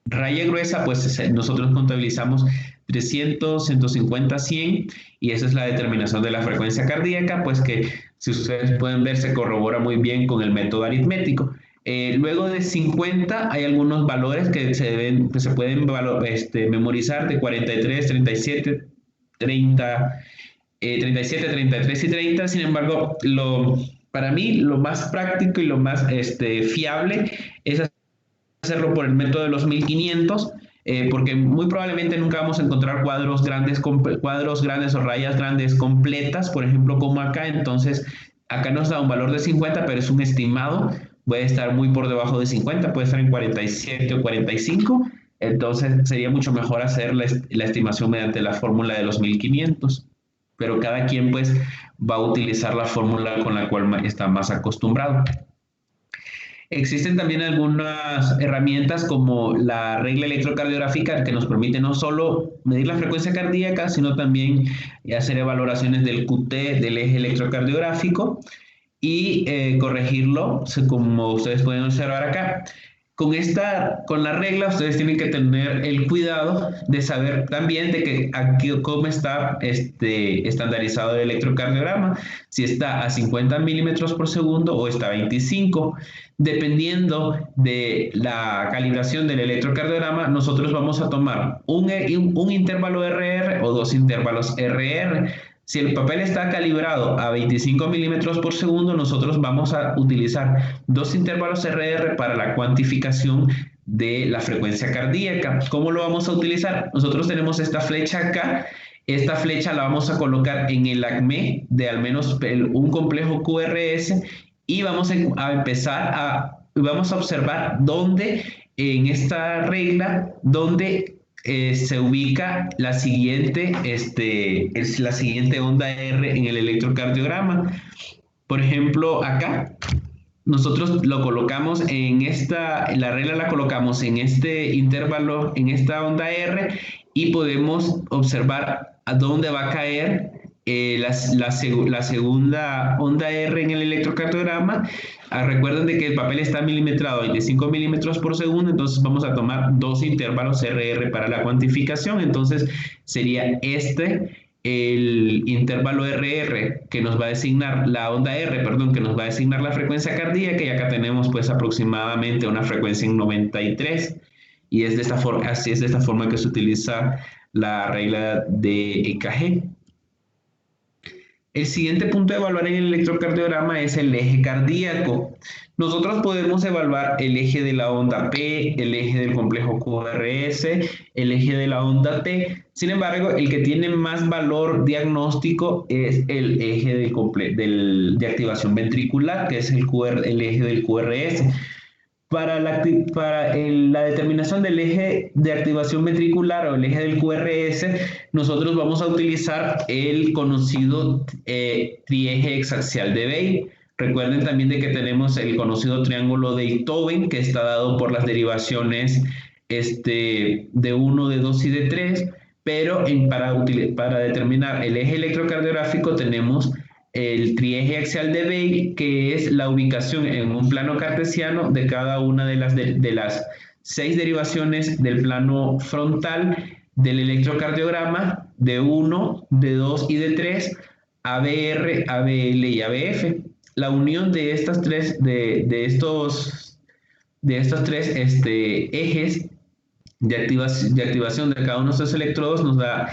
raya gruesa, pues nosotros contabilizamos 300, 150, 100 y esa es la determinación de la frecuencia cardíaca, pues que si ustedes pueden ver se corrobora muy bien con el método aritmético. Luego de 50 hay algunos valores que se pueden memorizar de 43, 37, 30, 37, 33 y 30. Sin embargo, para mí lo más práctico y lo más fiable es hacerlo por el método de los 1500, porque muy probablemente nunca vamos a encontrar cuadros grandes o rayas grandes completas, por ejemplo, como acá. Entonces, acá nos da un valor de 50, pero es un estimado, puede estar muy por debajo de 50, puede estar en 47 o 45. Entonces, sería mucho mejor hacer la estimación mediante la fórmula de los 1500. Pero cada quien pues va a utilizar la fórmula con la cual está más acostumbrado. Existen también algunas herramientas como la regla electrocardiográfica que nos permite no solo medir la frecuencia cardíaca, sino también hacer evaluaciones del QT, del eje electrocardiográfico y corregirlo, como ustedes pueden observar acá. Con la regla ustedes tienen que tener el cuidado de saber también de que aquí cómo está estandarizado el electrocardiograma, si está a 50 milímetros por segundo o está a 25. Dependiendo de la calibración del electrocardiograma, nosotros vamos a tomar un intervalo RR o dos intervalos RR. Si el papel está calibrado a 25 milímetros por segundo, nosotros vamos a utilizar dos intervalos RR para la cuantificación de la frecuencia cardíaca. ¿Cómo lo vamos a utilizar? Nosotros tenemos esta flecha acá. Esta flecha la vamos a colocar en el ACME de al menos un complejo QRS y vamos a empezar vamos a observar dónde en esta regla, dónde se ubica la siguiente onda R en el electrocardiograma. Por ejemplo, acá nosotros lo colocamos la regla la colocamos en este intervalo, en esta onda R, y podemos observar a dónde va a caer la segunda onda R en el electrocardiograma. Recuerden de que el papel está milimetrado a 25 milímetros por segundo, entonces vamos a tomar dos intervalos RR para la cuantificación. Entonces sería el intervalo RR que nos va a designar la onda R, perdón, que nos va a designar la frecuencia cardíaca, y acá tenemos pues aproximadamente una frecuencia en 93, y es de esta forma, así es de esta forma que se utiliza la regla de EKG. El siguiente punto a evaluar en el electrocardiograma es el eje cardíaco. Nosotros podemos evaluar el eje de la onda P, el eje del complejo QRS, el eje de la onda T. Sin embargo, el que tiene más valor diagnóstico es el eje de activación ventricular, que es el eje del QRS. Para la determinación del eje de activación ventricular o el eje del QRS, nosotros vamos a utilizar el conocido trieje exaxial de Weil. Recuerden también de que tenemos el conocido triángulo de Einthoven, que está dado por las derivaciones de 1, de 2 y de 3, pero para determinar el eje electrocardiográfico tenemos el trieje axial de Weil, que es la ubicación en un plano cartesiano de cada una de las 6 derivaciones del plano frontal del electrocardiograma, de 1, de 2 y de 3, ABR, ABL y ABF. La unión de estas tres, de estos tres ejes de activación de cada uno de estos electrodos nos da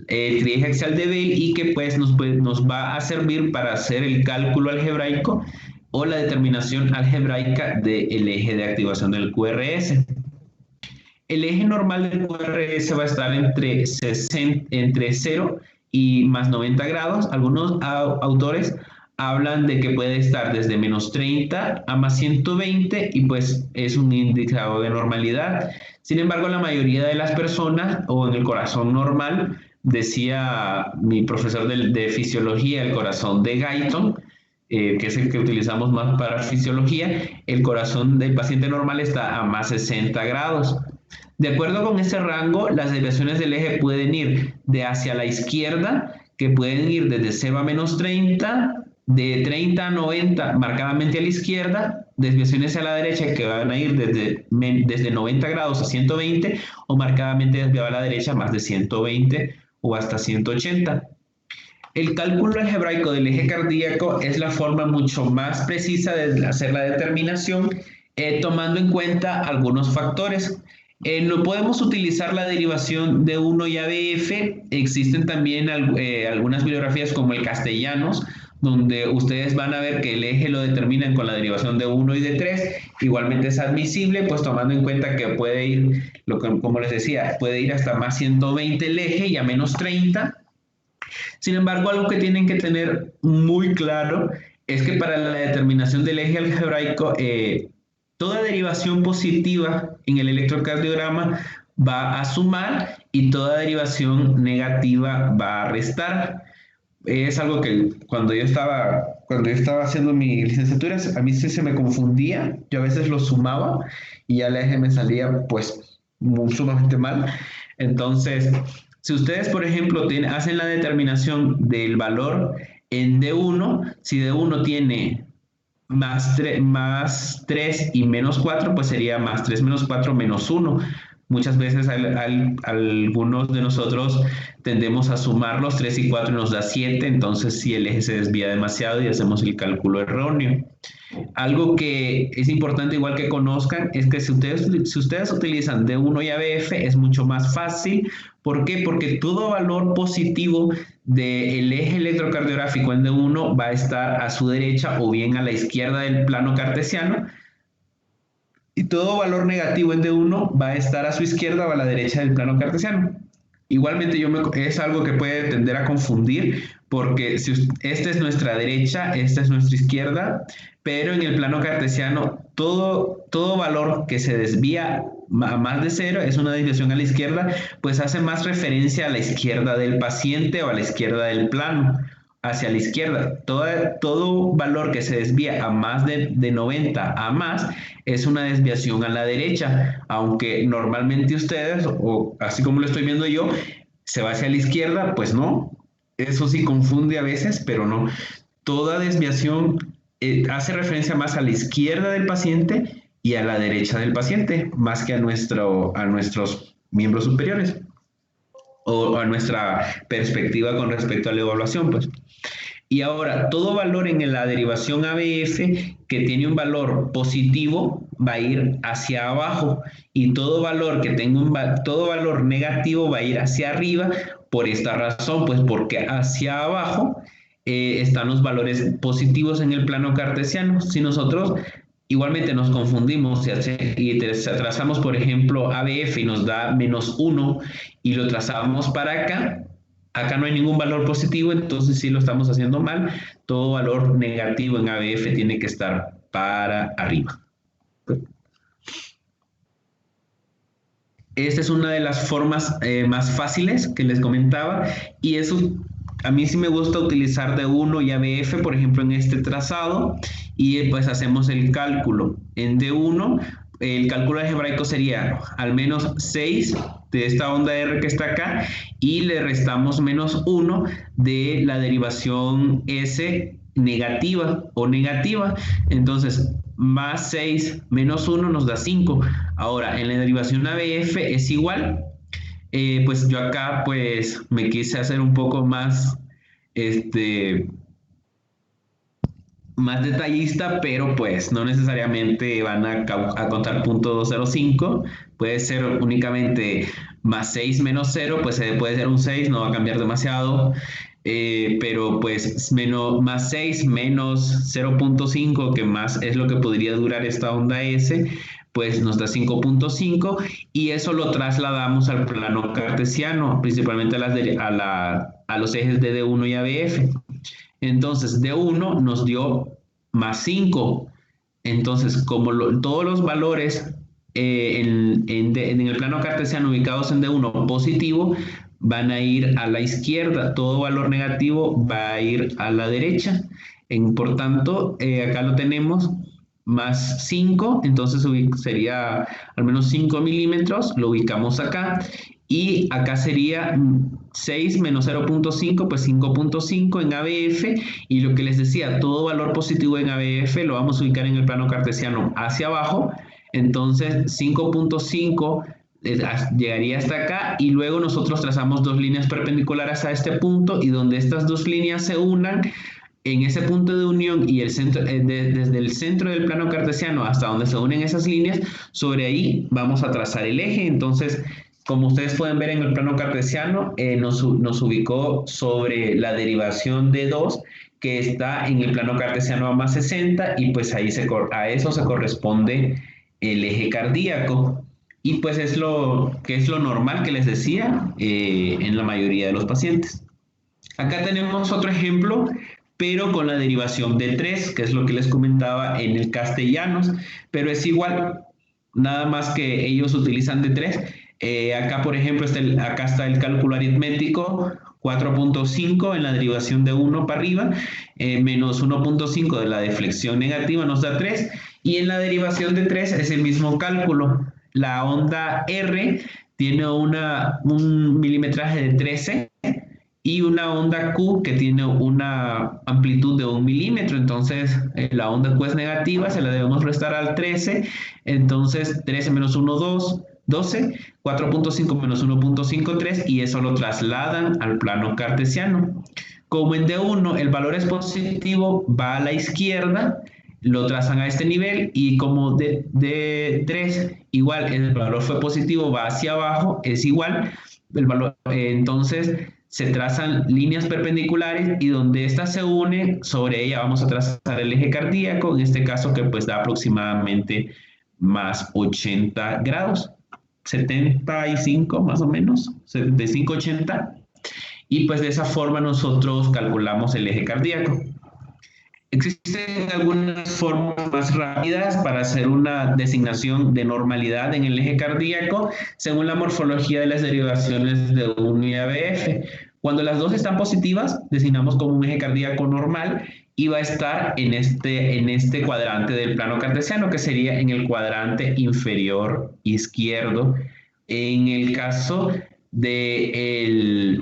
el trieje axial de Bell y que pues nos va a servir para hacer el cálculo algebraico o la determinación algebraica del eje de activación del QRS. El eje normal del QRS va a estar entre 0 y más 90 grados. Algunos autores hablan de que puede estar desde menos 30 a más 120 y pues es un indicador de normalidad. Sin embargo, la mayoría de las personas o en el corazón normal, decía mi profesor de fisiología, el corazón de Guyton, que es el que utilizamos más para fisiología, el corazón del paciente normal está a más 60 grados. De acuerdo con ese rango, las desviaciones del eje pueden ir de hacia la izquierda, que pueden ir desde 0 a menos 30, de 30 a 90 marcadamente a la izquierda, desviaciones a la derecha que van a ir desde 90 grados a 120 o marcadamente desviado a la derecha más de 120 o hasta 180. El cálculo algebraico del eje cardíaco es la forma mucho más precisa de hacer la determinación, tomando en cuenta algunos factores. No podemos utilizar la derivación de 1 y ABF. Existen también algunas bibliografías como el Castellanos, donde ustedes van a ver que el eje lo determinan con la derivación de 1 y de 3. Igualmente es admisible, pues tomando en cuenta que puede ir, como les decía, puede ir hasta más 120 el eje y a menos 30. Sin embargo, algo que tienen que tener muy claro es que para la determinación del eje algebraico, toda derivación positiva en el electrocardiograma va a sumar y toda derivación negativa va a restar. Es algo que cuando yo estaba haciendo mi licenciatura, a mí se me confundía. Yo a veces lo sumaba y ya el eje me salía pues sumamente mal. Entonces, si ustedes, por ejemplo, hacen la determinación del valor en D1, si D1 tiene más 3 y menos 4, pues sería más 3 menos 4 menos 1. Muchas veces algunos de nosotros tendemos a sumar los 3 y 4 y nos da 7, entonces si el eje se desvía demasiado y hacemos el cálculo erróneo. Algo que es importante igual que conozcan es que si ustedes utilizan D1 y ABF es mucho más fácil. ¿Por qué? Porque todo valor positivo del eje electrocardiográfico en D1 va a estar a su derecha o bien a la izquierda del plano cartesiano, y todo valor negativo en D1 va a estar a su izquierda o a la derecha del plano cartesiano. Igualmente es algo que puede tender a confundir, porque esta es nuestra derecha, esta es nuestra izquierda, pero en el plano cartesiano todo valor que se desvía a más de 0 es una desviación a la izquierda, pues hace más referencia a la izquierda del paciente o a la izquierda del plano, hacia la izquierda. Todo valor que se desvía a más de 90 a más es una desviación a la derecha, aunque normalmente ustedes, o así como lo estoy viendo yo, se va hacia la izquierda, pues no. Eso sí confunde a veces, pero no. Toda desviación hace referencia más a la izquierda del paciente y a la derecha del paciente, más que a nuestros miembros superiores o a nuestra perspectiva con respecto a la evaluación, pues. Y ahora, todo valor en la derivación ABF que tiene un valor positivo va a ir hacia abajo, y todo valor que tenga todo valor negativo va a ir hacia arriba. Por esta razón, pues porque hacia abajo están los valores positivos en el plano cartesiano. Si nosotros igualmente nos confundimos y trazamos, por ejemplo, ABF y nos da menos 1 y lo trazamos para acá no hay ningún valor positivo, entonces sí lo estamos haciendo mal. Todo valor negativo en ABF tiene que estar para arriba. Esta es una de las formas más fáciles que les comentaba, y eso a mí sí me gusta utilizar D1 y ABF, por ejemplo, en este trazado, y pues hacemos el cálculo. En D1, el cálculo algebraico sería al menos 6 de esta onda R que está acá, y le restamos menos 1 de la derivación S negativa o negativa. Entonces, más 6 menos 1 nos da 5. Ahora, en la derivación ABF es igual. Pues yo acá pues me quise hacer un poco más más detallista, pero pues no necesariamente van a contar .205, puede ser únicamente más 6 menos 0, pues puede ser un 6, no va a cambiar demasiado. Pero pues más 6 menos 0.5, que más es lo que podría durar esta onda S, pues nos da 5.5 y eso lo trasladamos al plano cartesiano, principalmente a los ejes de D1 y ABF. Entonces D1 nos dio más 5. Entonces, como todos los valores en el plano cartesiano ubicados en D1 positivo van a ir a la izquierda, todo valor negativo va a ir a la derecha. Por tanto, acá lo tenemos más 5, entonces sería al menos 5 milímetros, lo ubicamos acá. Y acá sería 6 menos 0.5, pues 5.5 en ABF. Y lo que les decía, todo valor positivo en ABF lo vamos a ubicar en el plano cartesiano hacia abajo. Entonces 5.5 llegaría hasta acá y luego nosotros trazamos dos líneas perpendiculares a este punto y donde estas dos líneas se unan, en ese punto de unión y desde el centro del plano cartesiano hasta donde se unen esas líneas, sobre ahí vamos a trazar el eje. Entonces, como ustedes pueden ver en el plano cartesiano, nos ubicó sobre la derivación de 2, que está en el plano cartesiano a más 60, y pues ahí a eso se corresponde el eje cardíaco. Y pues es lo normal que les decía en la mayoría de los pacientes. Acá tenemos otro ejemplo, pero con la derivación de 3, que es lo que les comentaba en el castellanos, pero es igual, nada más que ellos utilizan de 3. Acá, por ejemplo, acá está el cálculo aritmético, 4.5 en la derivación de 1 para arriba, menos 1.5 de la deflexión negativa nos da 3, y en la derivación de 3 es el mismo cálculo. La onda R tiene un milimetraje de 13 y una onda Q que tiene una amplitud de 1 milímetro. Entonces la onda Q es negativa, se la debemos restar al 13. Entonces 13 menos 1, 2, 12, 4.5 menos 1.5, 3, y eso lo trasladan al plano cartesiano. Como en D1 el valor es positivo, va a la izquierda, lo trazan a este nivel, y como de 3 igual el valor fue positivo, va hacia abajo, es igual el valor, entonces se trazan líneas perpendiculares y donde ésta se une, sobre ella vamos a trazar el eje cardíaco, en este caso que pues da aproximadamente más 80 grados, 75 más o menos, 75, 80, y pues de esa forma nosotros calculamos el eje cardíaco. Existen algunas formas más rápidas para hacer una designación de normalidad en el eje cardíaco según la morfología de las derivaciones de 1 y ABF. Cuando las dos están positivas, designamos como un eje cardíaco normal y va a estar en este cuadrante del plano cartesiano, que sería en el cuadrante inferior izquierdo. En el caso de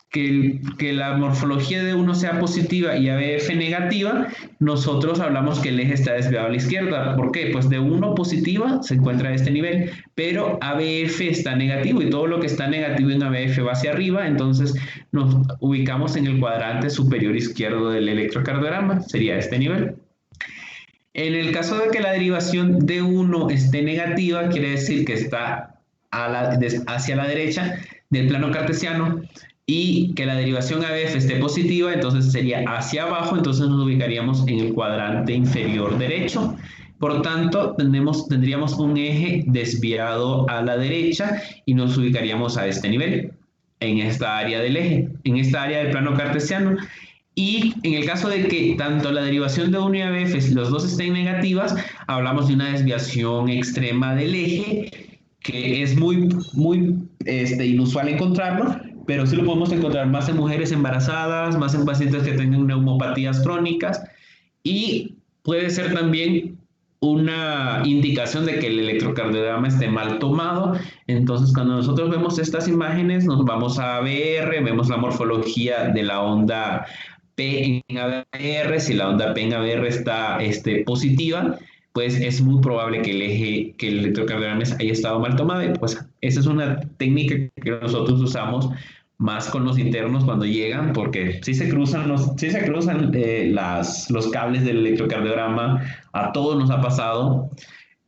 que la morfología de 1 sea positiva y ABF negativa, nosotros hablamos que el eje está desviado a la izquierda. ¿Por qué? Pues de 1 positiva se encuentra a este nivel, pero ABF está negativo y todo lo que está negativo en ABF va hacia arriba, entonces nos ubicamos en el cuadrante superior izquierdo del electrocardiograma, sería este nivel. En el caso de que la derivación de 1 esté negativa, quiere decir que está hacia la derecha del plano cartesiano, y que la derivación ABF esté positiva, entonces sería hacia abajo, entonces nos ubicaríamos en el cuadrante inferior derecho. Por tanto, tendríamos un eje desviado a la derecha y nos ubicaríamos a este nivel, en esta área del eje, en esta área del plano cartesiano. Y en el caso de que tanto la derivación de 1 y ABF, los dos estén negativas, hablamos de una desviación extrema del eje, que es muy inusual encontrarlo, pero sí lo podemos encontrar más en mujeres embarazadas, más en pacientes que tengan neumopatías crónicas, y puede ser también una indicación de que el electrocardiograma esté mal tomado. Entonces, cuando nosotros vemos estas imágenes, nos vamos a ABR, vemos la morfología de la onda P en ABR. Si la onda P en ABR está positiva, pues es muy probable que el electrocardiograma haya estado mal tomado, y pues esa es una técnica que nosotros usamos más con los internos cuando llegan, porque sí se cruzan los cables del electrocardiograma, a todos nos ha pasado,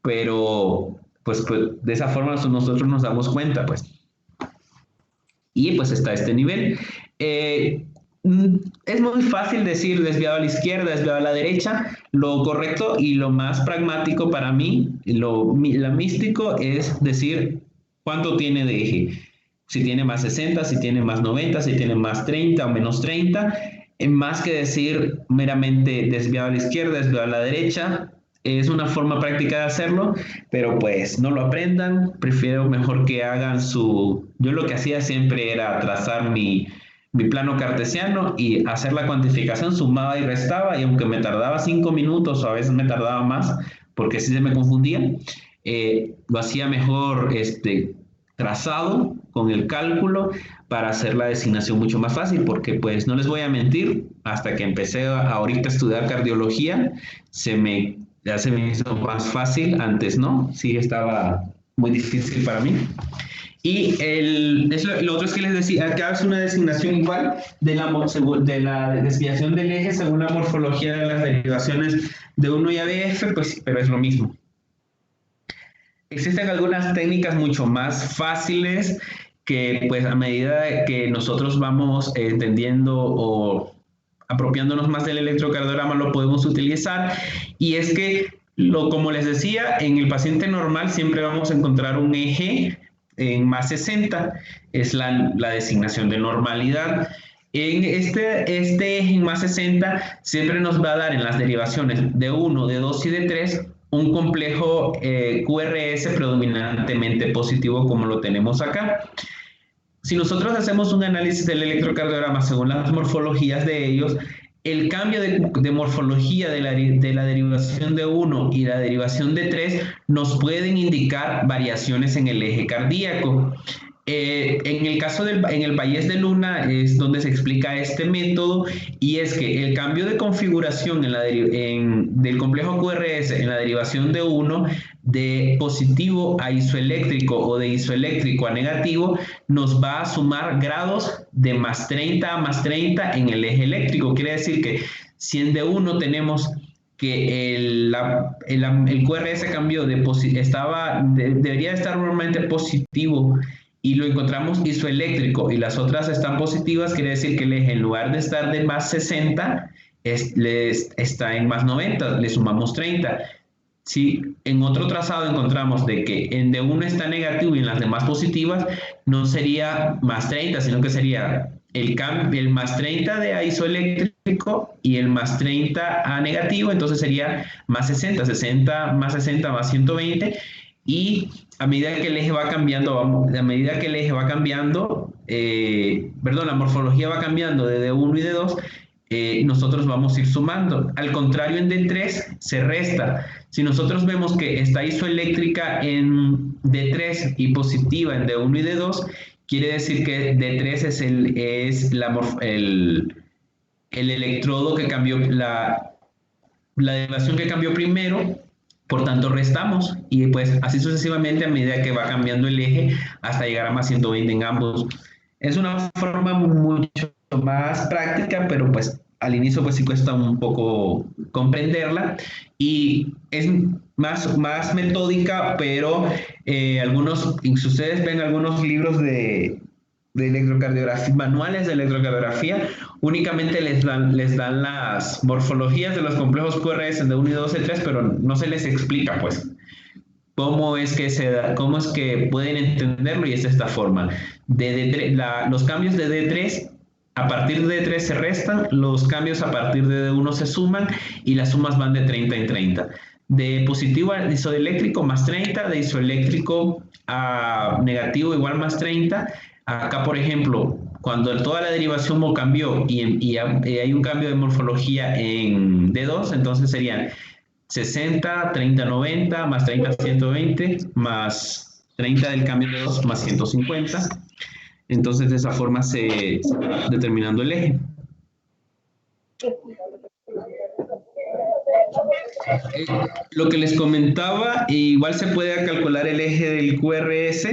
pero pues de esa forma nosotros nos damos cuenta, pues. y pues está este nivel. Es muy fácil decir desviado a la izquierda, desviado a la derecha. Lo correcto y lo más pragmático para mí, lo místico, es decir cuánto tiene de eje. Si tiene más 60, si tiene más 90, si tiene más 30 o menos 30. Más que decir meramente desviado a la izquierda, desviado a la derecha. Es una forma práctica de hacerlo, pero pues no lo aprendan. Prefiero mejor que hagan su... Yo lo que hacía siempre era trazar mi plano cartesiano y hacer la cuantificación, sumaba y restaba, y aunque me tardaba 5 minutos o a veces me tardaba más, porque sí se me confundía, lo hacía mejor trazado con el cálculo para hacer la designación mucho más fácil, porque pues no les voy a mentir, hasta que empecé ahorita a estudiar cardiología, ya se me hizo más fácil, antes no, sí estaba muy difícil para mí. Y lo otro es que les decía, acá es una designación igual de la desviación del eje según la morfología de las derivaciones de 1 y ABF, pues, pero es lo mismo. Existen algunas técnicas mucho más fáciles que pues a medida que nosotros vamos entendiendo o apropiándonos más del electrocardiograma lo podemos utilizar, y es que, como les decía, en el paciente normal siempre vamos a encontrar un eje en más 60, es la designación de normalidad. En este eje en más 60 siempre nos va a dar en las derivaciones de 1, de 2 y de 3 un complejo QRS predominantemente positivo como lo tenemos acá. Si nosotros hacemos un análisis del electrocardiograma según las morfologías de ellos, el cambio de morfología de la derivación de 1 y la derivación de 3 nos pueden indicar variaciones en el eje cardíaco. En el caso en el Bayes de Luna es donde se explica este método, y es que el cambio de configuración del complejo QRS en la derivación de 1 de positivo a isoeléctrico o de isoeléctrico a negativo nos va a sumar grados de más 30 a más 30 en el eje eléctrico. Quiere decir que si en D1 tenemos que el QRS cambió debería estar normalmente positivo y lo encontramos isoeléctrico y las otras están positivas, quiere decir que el eje, en lugar de estar de más 60, está en más 90, le sumamos 30. Si en otro trazado encontramos de que en D1 está negativo y en las demás positivas, no sería más 30, sino que sería el más 30 de A isoeléctrico y el más 30 A negativo, entonces sería más 60, 60 más 60 más 120, y a medida que el eje va cambiando, la morfología va cambiando de D1 y D2, nosotros vamos a ir sumando. Al contrario, en D3 se resta. Si nosotros vemos que está isoeléctrica en D3 y positiva en D1 y D2, quiere decir que D3 es el electrodo que cambió, la derivación que cambió primero. Por tanto, restamos, y pues así sucesivamente a medida que va cambiando el eje hasta llegar a más 120 en ambos. Es una forma mucho más práctica, pero pues al inicio pues sí cuesta un poco comprenderla, y es más metódica, pero si ustedes ven algunos libros de electrocardiografía, manuales de electrocardiografía, únicamente les dan las morfologías de los complejos QRS de 1 y 2 y 3, pero no se les explica pues cómo es que pueden entenderlo, y es de esta forma. Los cambios de D3, a partir de D3 se restan, los cambios a partir de D1 se suman, y las sumas van de 30 en 30. De positivo a isoeléctrico más 30, de isoeléctrico a negativo igual más 30. Acá, por ejemplo, cuando toda la derivación cambió y hay un cambio de morfología en D2, entonces serían 60, 30, 90, más 30, 120, más 30 del cambio de 2, más 150. Entonces, de esa forma se va determinando el eje. Lo que les comentaba, igual se puede calcular el eje del QRS.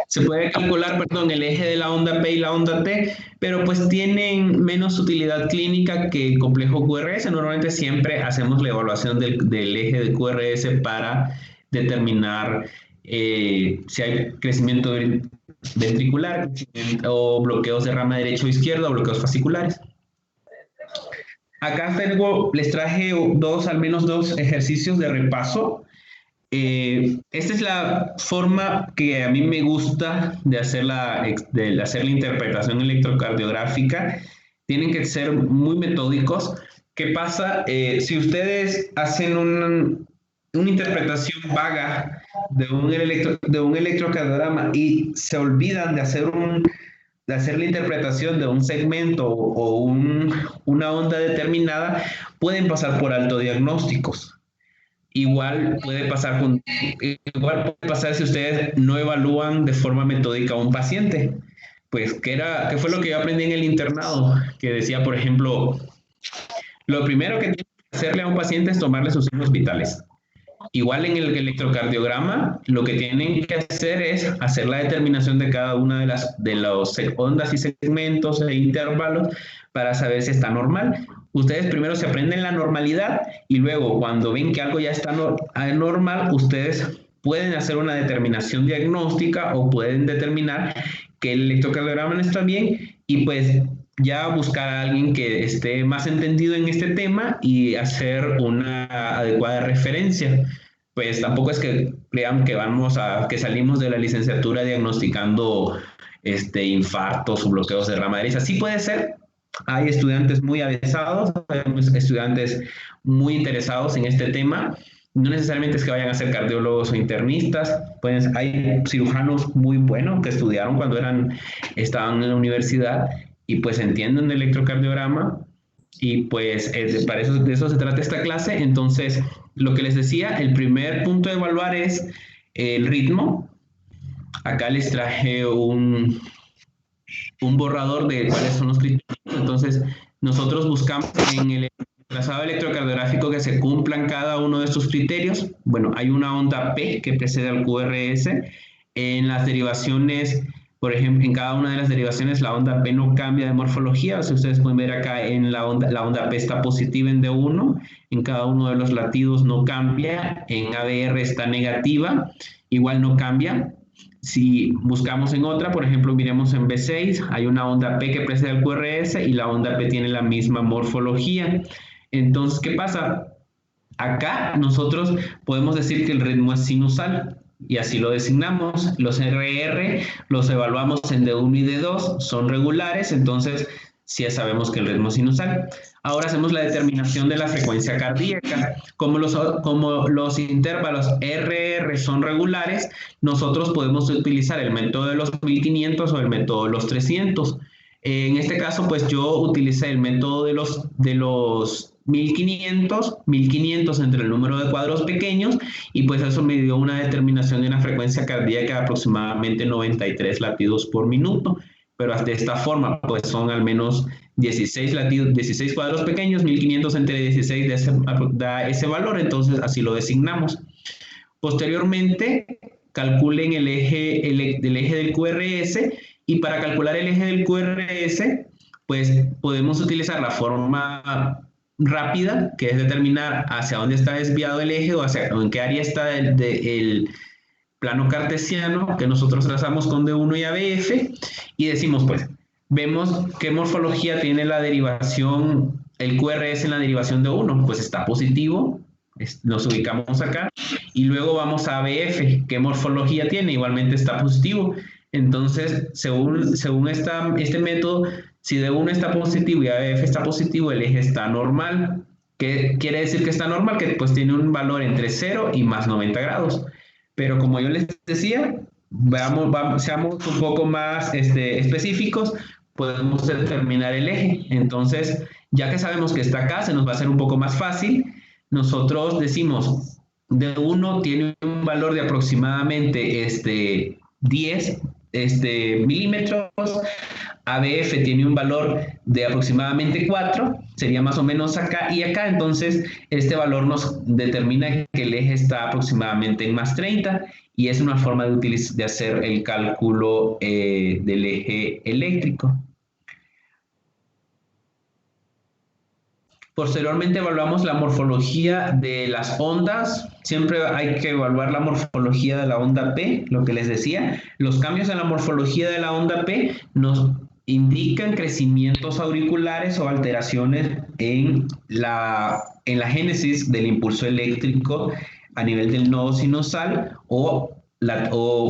Se puede calcular, el eje de la onda P y la onda T, pero pues tienen menos utilidad clínica que el complejo QRS. Normalmente siempre hacemos la evaluación del eje de QRS para determinar si hay crecimiento ventricular o bloqueos de rama derecha o izquierda o bloqueos fasciculares. Acá les traje al menos dos ejercicios de repaso. Esta es la forma que a mí me gusta de hacer de hacer la interpretación electrocardiográfica. Tienen que ser muy metódicos. ¿Qué pasa? Si ustedes hacen una interpretación vaga de un electrocardiograma y se olvidan de hacer la interpretación de un segmento o una onda determinada, pueden pasar por alto diagnósticos. Igual puede pasar si ustedes no evalúan de forma metódica a un paciente. Pues, ¿qué fue lo que yo aprendí en el internado? Que decía, por ejemplo, lo primero que tiene que hacerle a un paciente es tomarle sus signos vitales. Igual en el electrocardiograma, lo que tienen que hacer es hacer la determinación de cada una de las ondas y segmentos e intervalos para saber si está normal. Ustedes primero se aprenden la normalidad y luego cuando ven que algo ya está normal, ustedes pueden hacer una determinación diagnóstica o pueden determinar que el electrocardiograma no está bien y pues ya buscar a alguien que esté más entendido en este tema y hacer una adecuada referencia. Pues tampoco es que crean que salimos de la licenciatura diagnosticando infartos o bloqueos de rama derecha. Sí puede ser. Hay estudiantes muy avesados, hay estudiantes muy interesados en este tema. No necesariamente es que vayan a ser cardiólogos o internistas, pues hay cirujanos muy buenos que estudiaron cuando estaban en la universidad y pues entienden el electrocardiograma y pues de eso se trata esta clase. Entonces, lo que les decía, el primer punto a evaluar es el ritmo. Acá les traje un borrador de cuáles son los criterios. Entonces, nosotros buscamos en el trazado electrocardiográfico que se cumplan cada uno de estos criterios. Bueno, hay una onda P que precede al QRS. En las derivaciones, por ejemplo, en cada una de las derivaciones la onda P no cambia de morfología. O sea, ustedes pueden ver acá en la onda P está positiva en D1, en cada uno de los latidos no cambia, en ABR está negativa, igual no cambia. Si buscamos en otra, por ejemplo, miremos en B6, hay una onda P que precede al QRS y la onda P tiene la misma morfología. Entonces, ¿qué pasa? Acá nosotros podemos decir que el ritmo es sinusal y así lo designamos. Los RR los evaluamos en D1 y D2, son regulares, entonces sí sabemos que el ritmo es sinusal. Ahora hacemos la determinación de la frecuencia cardíaca. Como los intervalos RR son regulares, nosotros podemos utilizar el método de los 1500 o el método de los 300. En este caso, pues yo utilicé el método de los 1500 entre el número de cuadros pequeños y pues eso me dio una determinación de una frecuencia cardíaca de aproximadamente 93 latidos por minuto. Pero de esta forma, pues son al menos 16 cuadros pequeños, 1500 entre 16 da ese valor, entonces así lo designamos. Posteriormente, calculen el eje del QRS y para calcular el eje del QRS, pues podemos utilizar la forma rápida, que es determinar hacia dónde está desviado el eje o en qué área está el plano cartesiano que nosotros trazamos con D1 y ABF y decimos, pues, vemos qué morfología tiene la derivación, el QRS en la derivación de 1, pues está positivo, nos ubicamos acá, y luego vamos a ABF, qué morfología tiene, igualmente está positivo. Entonces, según este método, si D1 está positivo y ABF está positivo, el eje está normal. ¿Qué quiere decir que está normal? Que pues tiene un valor entre 0 y más 90 grados. Pero como yo les decía, seamos un poco más específicos, podemos determinar el eje. Entonces, ya que sabemos que está acá, se nos va a hacer un poco más fácil. Nosotros decimos, D1 tiene un valor de aproximadamente 10 milímetros, ABF tiene un valor de aproximadamente 4, sería más o menos acá y acá, entonces este valor nos determina que el eje está aproximadamente en más 30 y es una forma de hacer el cálculo del eje eléctrico. Posteriormente evaluamos la morfología de las ondas. Siempre hay que evaluar la morfología de la onda P, lo que les decía. Los cambios en la morfología de la onda P nos indican crecimientos auriculares o alteraciones en la génesis del impulso eléctrico a nivel del nodo sinusal o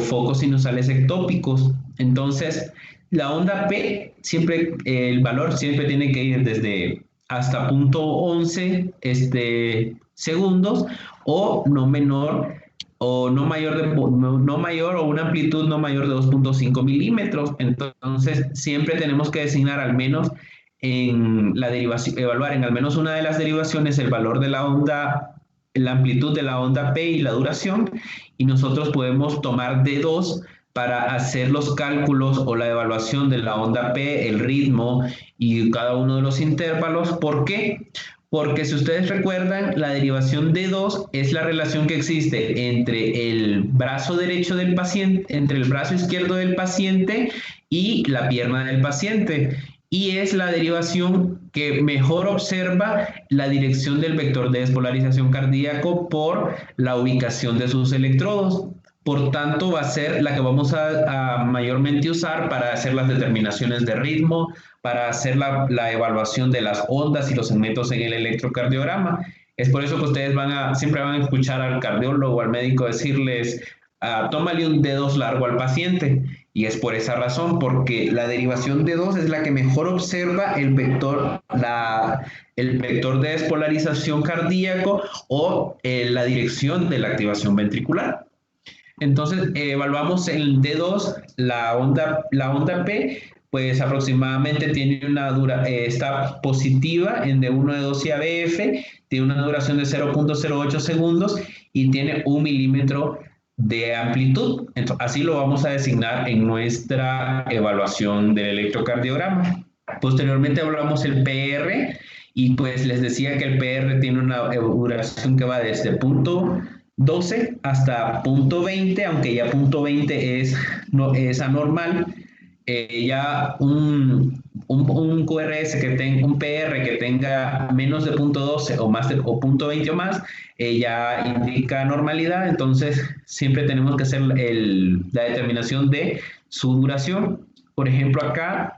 focos sinusales ectópicos. Entonces, la onda P, siempre, el valor siempre tiene que ir desde hasta 0.11 segundos o no menor o no mayor, no mayor o una amplitud no mayor de 2.5 milímetros. Entonces, siempre tenemos que designar al menos en la derivación, evaluar en al menos una de las derivaciones el valor de la onda, la amplitud de la onda P y la duración, y nosotros podemos tomar D2 para hacer los cálculos o la evaluación de la onda P, el ritmo y cada uno de los intervalos. ¿Por qué? Porque si ustedes recuerdan, la derivación D2 es la relación que existe entre el brazo derecho del paciente, entre el brazo izquierdo del paciente y la pierna del paciente. Y es la derivación que mejor observa la dirección del vector de despolarización cardíaco por la ubicación de sus electrodos. Por tanto, va a ser la que vamos a mayormente usar para hacer las determinaciones de ritmo, para hacer la evaluación de las ondas y los segmentos en el electrocardiograma. Es por eso que ustedes siempre van a escuchar al cardiólogo o al médico decirles, tómale un D2 largo al paciente. Y es por esa razón, porque la derivación D2 es la que mejor observa el vector de despolarización cardíaco o la dirección de la activación ventricular. Entonces, evaluamos el D2, la onda P, pues aproximadamente tiene está positiva en D1, D2 y ABF, tiene una duración de 0.08 segundos y tiene 1 milímetro de amplitud. Entonces, así lo vamos a designar en nuestra evaluación del electrocardiograma. Posteriormente evaluamos el PR y pues les decía que el PR tiene una duración que va desde 0.12 hasta 0.20, aunque ya 0.20 es anormal. Ya un QRS un PR que tenga menos de 0.12 o más o 0.20 o más, ya indica normalidad. Entonces siempre tenemos que hacer la determinación de su duración. Por ejemplo, acá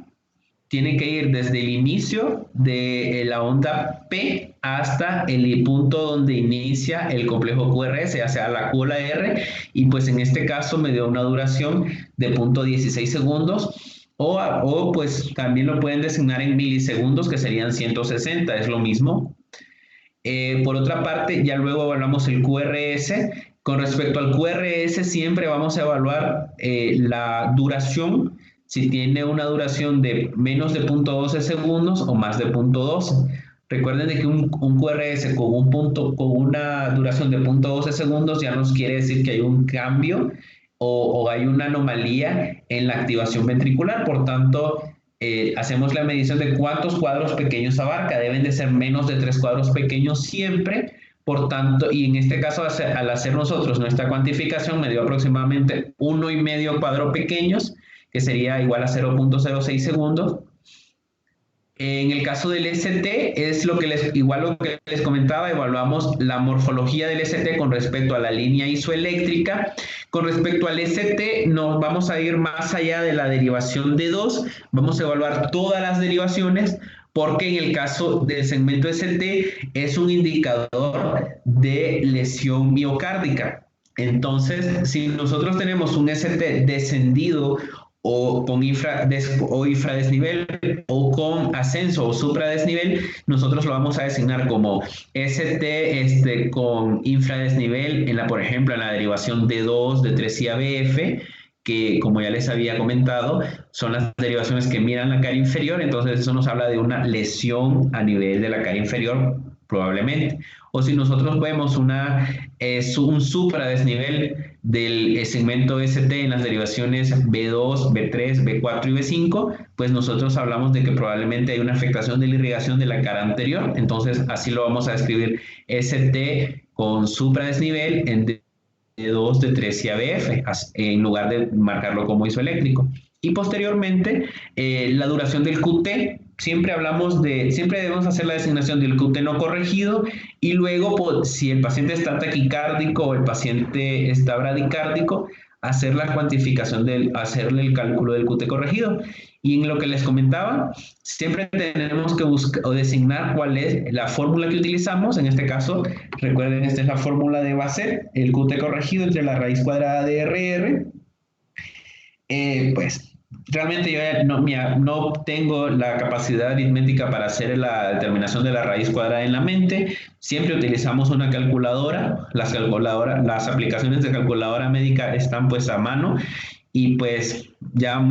tiene que ir desde el inicio de la onda P hasta el punto donde inicia el complejo QRS, ya sea la Q o la R, y pues en este caso me dio una duración de 0.16 segundos, o pues también lo pueden designar en milisegundos, que serían 160, es lo mismo. Por otra parte, ya luego evaluamos el QRS. Con respecto al QRS, siempre vamos a evaluar la duración, si tiene una duración de menos de 0.12 segundos o más de 0.12. Recuerden de que un QRS con una duración de 0.12 segundos ya nos quiere decir que hay un cambio o hay una anomalía en la activación ventricular. Por tanto, hacemos la medición de cuántos cuadros pequeños abarca. Deben de ser menos de 3 cuadros pequeños siempre. Por tanto, y en este caso, al hacer nosotros nuestra cuantificación, me dio aproximadamente 1,5 cuadros pequeños, que sería igual a 0.06 segundos. En el caso del ST, es lo que les comentaba, evaluamos la morfología del ST con respecto a la línea isoeléctrica. Con respecto al ST, nos vamos a ir más allá de la derivación de 2, vamos a evaluar todas las derivaciones, porque en el caso del segmento ST es un indicador de lesión miocárdica. Entonces, si nosotros tenemos un ST descendido o con infradesnivel o con ascenso o supradesnivel, nosotros lo vamos a designar como ST con infradesnivel, por ejemplo, en la derivación D2, D3 y ABF, que como ya les había comentado, son las derivaciones que miran la cara inferior. Entonces eso nos habla de una lesión a nivel de la cara inferior, probablemente. O si nosotros vemos un supradesnivel del segmento ST en las derivaciones B2, B3, B4 y B5, pues nosotros hablamos de que probablemente hay una afectación de la irrigación de la cara anterior. Entonces así lo vamos a describir: ST con supradesnivel en D2, D3 y ABF, en lugar de marcarlo como isoeléctrico. Y posteriormente, la duración del QT. Siempre debemos hacer la designación del QT no corregido y luego, pues, si el paciente está taquicárdico o el paciente está bradicárdico, hacer la cuantificación hacerle el cálculo del QT corregido. Y en lo que les comentaba, siempre tenemos que buscar o designar cuál es la fórmula que utilizamos. En este caso, recuerden, esta es la fórmula de Basset, el QT corregido entre la raíz cuadrada de RR. Pues realmente yo no tengo la capacidad aritmética para hacer la determinación de la raíz cuadrada en la mente. Siempre utilizamos una calculadora. Las aplicaciones de calculadora médica están pues a mano y pues ya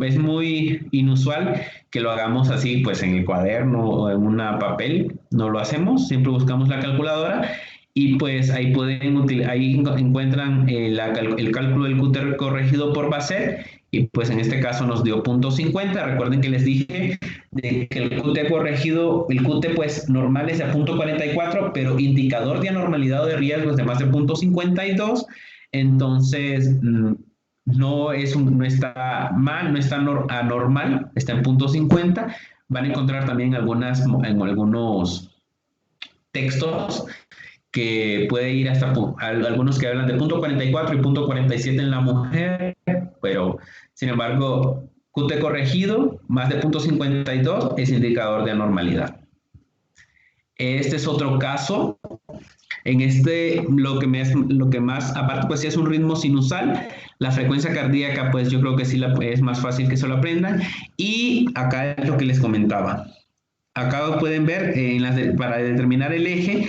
es muy inusual que lo hagamos así pues en el cuaderno o en un papel. No lo hacemos, siempre buscamos la calculadora. Y pues ahí encuentran el cálculo del QT corregido por Basset y pues en este caso nos dio 0.50. Recuerden que les dije de que el QT corregido, el QT pues normal es de 0.44, pero indicador de anormalidad o de riesgo es de más de 0.52. Entonces no está mal, no está anormal, está en 0.50. Van a encontrar también en algunos textos que puede ir hasta algunos que hablan de 0.44 y 0.47 en la mujer, pero sin embargo, QT corregido más de 0.52 es indicador de anormalidad. Este es otro caso. En lo que más, aparte pues si es un ritmo sinusal, la frecuencia cardíaca pues yo creo que sí es más fácil que se lo aprendan. Y acá es lo que les comentaba. Acá pueden ver para determinar el eje.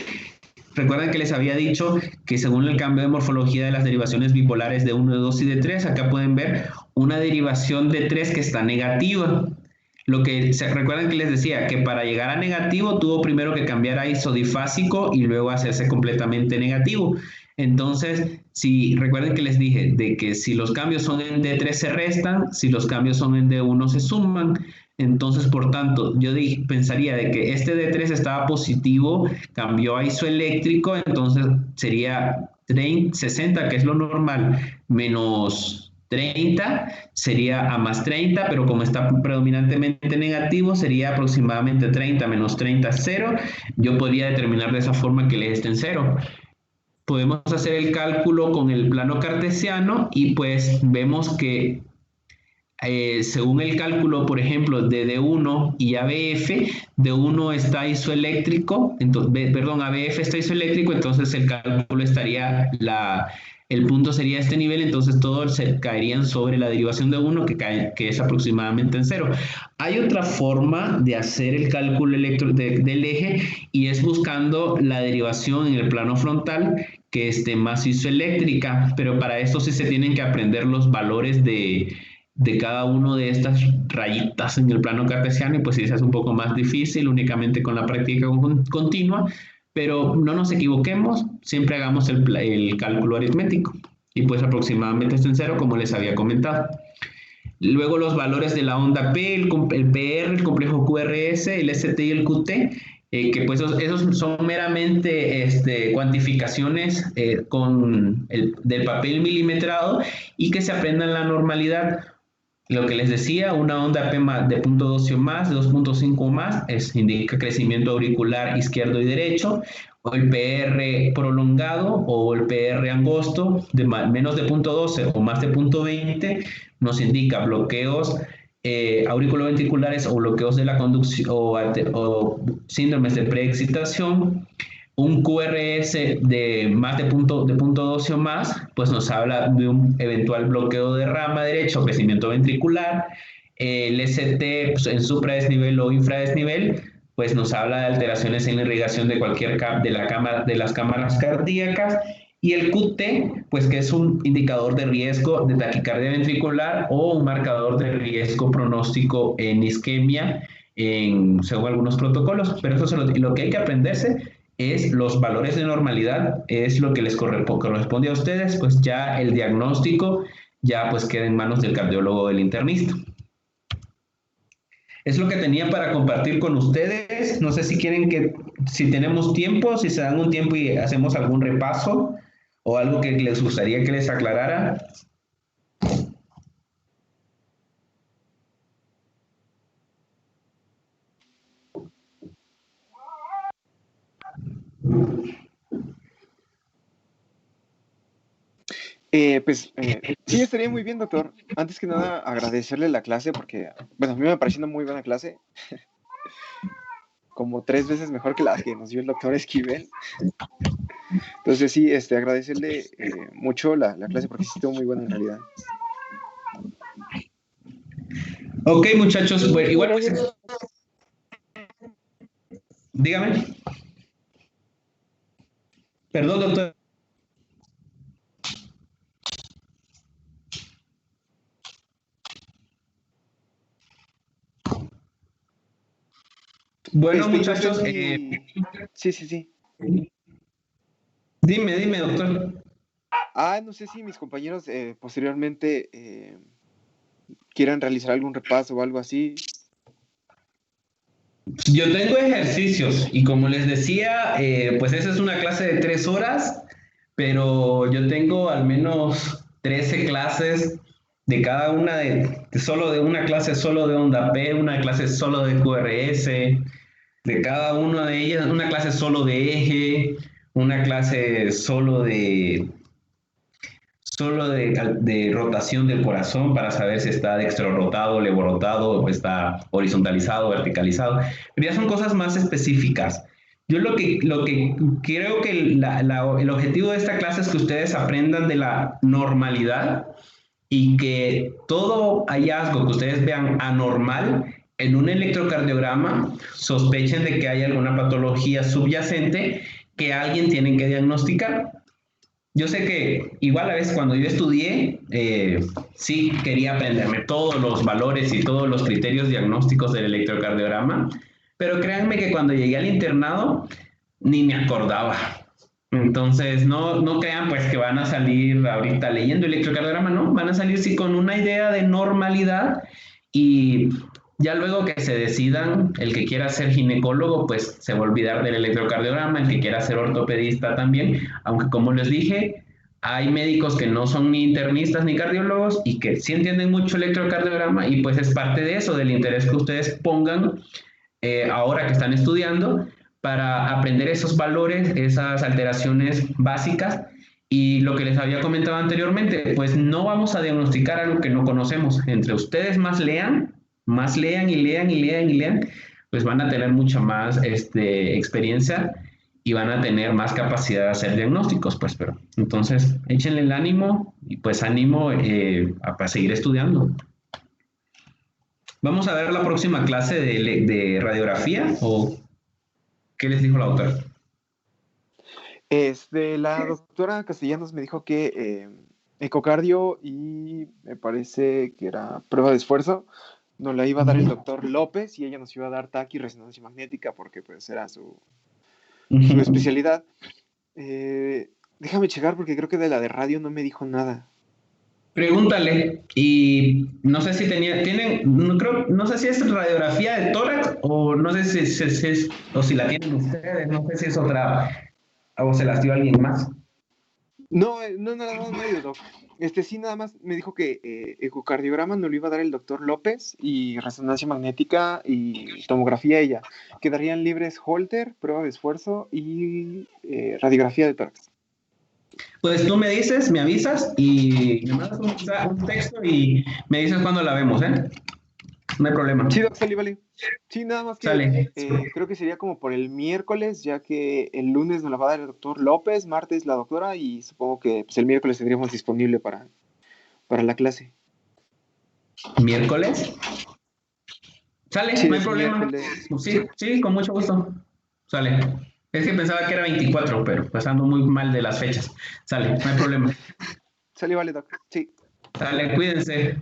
Recuerden que les había dicho que según el cambio de morfología de las derivaciones bipolares de 1, de 2 y de 3, acá pueden ver una derivación de 3 que está negativa. Recuerden que les decía que para llegar a negativo tuvo primero que cambiar a isodifásico y luego hacerse completamente negativo. Entonces, recuerden que les dije de que si los cambios son en D3 se restan, si los cambios son en D1 se suman. Entonces, por tanto, yo pensaría de que este D3 estaba positivo, cambió a isoeléctrico, entonces sería 60, que es lo normal, menos 30, sería a más 30, pero como está predominantemente negativo, sería aproximadamente 30 menos 30, 0. Yo podría determinar de esa forma que el eje esté en 0. Podemos hacer el cálculo con el plano cartesiano y pues vemos que según el cálculo, por ejemplo, de D1 y ABF, D1 está isoeléctrico, ABF está isoeléctrico, entonces el cálculo estaría, el punto sería este nivel, entonces todos se caerían sobre la derivación de 1 que es aproximadamente en 0. Hay otra forma de hacer el cálculo del eje y es buscando la derivación en el plano frontal que esté más isoeléctrica, pero para esto sí se tienen que aprender los valores de cada una de estas rayitas en el plano cartesiano y pues sí, es un poco más difícil únicamente con la práctica continua, pero no nos equivoquemos, siempre hagamos el cálculo aritmético y pues aproximadamente está en 0 como les había comentado. Luego los valores de la onda P, el PR, el complejo QRS, el ST y el QT, que pues esos son meramente cuantificaciones del papel milimetrado y que se aprendan la normalidad. Lo que les decía, una onda P de 0.2 o más, de 2.5 o más, indica crecimiento auricular izquierdo y derecho, o el PR prolongado o el PR angosto de menos de 0.12 o más de 0.20 nos indica bloqueos auriculoventriculares o bloqueos de la conducción o síndromes de preexcitación. Un QRS de más de 0.12 o más, pues nos habla de un eventual bloqueo de rama derecha o crecimiento ventricular. El ST pues, en supradesnivel o infradesnivel, pues nos habla de alteraciones en la irrigación de de las cámaras cardíacas. Y el QT, pues que es un indicador de riesgo de taquicardia ventricular o un marcador de riesgo pronóstico en isquemia, según algunos protocolos. Pero eso lo que hay que aprenderse es los valores de normalidad, es lo que les corresponde a ustedes, pues ya el diagnóstico ya pues queda en manos del cardiólogo o del internista. Es lo que tenía para compartir con ustedes. No sé si quieren si tenemos tiempo, si se dan un tiempo y hacemos algún repaso o algo que les gustaría que les aclarara. Sí, estaría muy bien, doctor. Antes que nada, agradecerle la clase porque, bueno, a mí me pareció una muy buena clase, como 3 veces mejor que la que nos dio el doctor Esquivel. Entonces sí, agradecerle mucho la clase porque sí estuvo muy buena en realidad. Ok, muchachos, Muchas igual gracias. pues, dígame. Perdón, doctor. Bueno, Y no sé muchachos, si... Sí. dime, doctor. No sé si mis compañeros posteriormente quieran realizar algún repaso o algo así. Yo tengo ejercicios y como les decía, pues esa es una clase de 3 horas, pero yo tengo al menos 13 clases de cada una solo de una clase solo de onda P, una clase solo de QRS, de cada una de ellas, una clase solo de eje, una clase solo de rotación del corazón para saber si está dextrorotado, levorotado, o está horizontalizado, verticalizado. Pero ya son cosas más específicas. Yo lo que creo que el objetivo de esta clase es que ustedes aprendan de la normalidad y que todo hallazgo que ustedes vean anormal en un electrocardiograma sospechen de que hay alguna patología subyacente que alguien tiene que diagnosticar. Yo sé que igual a veces cuando yo estudié, sí quería aprenderme todos los valores y todos los criterios diagnósticos del electrocardiograma, pero créanme que cuando llegué al internado ni me acordaba. Entonces, no crean pues que van a salir ahorita leyendo electrocardiograma, no, van a salir sí con una idea de normalidad y ya luego que se decidan, el que quiera ser ginecólogo, pues se va a olvidar del electrocardiograma, el que quiera ser ortopedista también, aunque como les dije, hay médicos que no son ni internistas ni cardiólogos y que sí entienden mucho electrocardiograma y pues es parte de eso, del interés que ustedes pongan ahora que están estudiando para aprender esos valores, esas alteraciones básicas. Y lo que les había comentado anteriormente, pues no vamos a diagnosticar algo que no conocemos. Entre ustedes más lean y lean y lean y lean, pues van a tener mucha más experiencia y van a tener más capacidad de hacer diagnósticos, pues, pero entonces échenle el ánimo y pues ánimo a seguir estudiando. ¿Vamos a ver la próxima clase de radiografía o qué les dijo la autora? La doctora Castellanos me dijo que ecocardio y me parece que era prueba de esfuerzo nos la iba a dar el doctor López y ella nos iba a dar TAC y resonancia magnética porque pues era su especialidad. Déjame checar porque creo que de la de radio no me dijo nada. Pregúntale, y no sé si no sé si es radiografía de tórax o no sé o si la tienen ustedes, no sé si es otra, o se las dio alguien más. No, no, nada más medio, doc. Sí, nada más me dijo que ecocardiograma nos lo iba a dar el doctor López y resonancia magnética y tomografía ella. Quedarían libres Holter, prueba de esfuerzo y radiografía de tórax. Pues tú me dices, me avisas y me mandas un texto y me dices cuándo la vemos, ¿eh? No hay problema. Sí, doc, sale, vale. Sí, nada más que Sale. creo que sería como por el miércoles, ya que el lunes nos la va a dar el doctor López, martes la doctora y supongo que pues, el miércoles tendríamos disponible para la clase. ¿Miércoles? Sale, Sí, no hay doc, problema. miércoles. Sí, Sí, con mucho gusto. Sale. Es que pensaba que era 24, pero pasando muy mal de las fechas. Sale, no hay problema. sale, vale, doc. Sí. Sale, cuídense.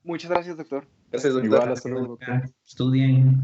Muchas gracias, doctor. Gracias, doctor. Igual, hasta luego, doctor. Estudien.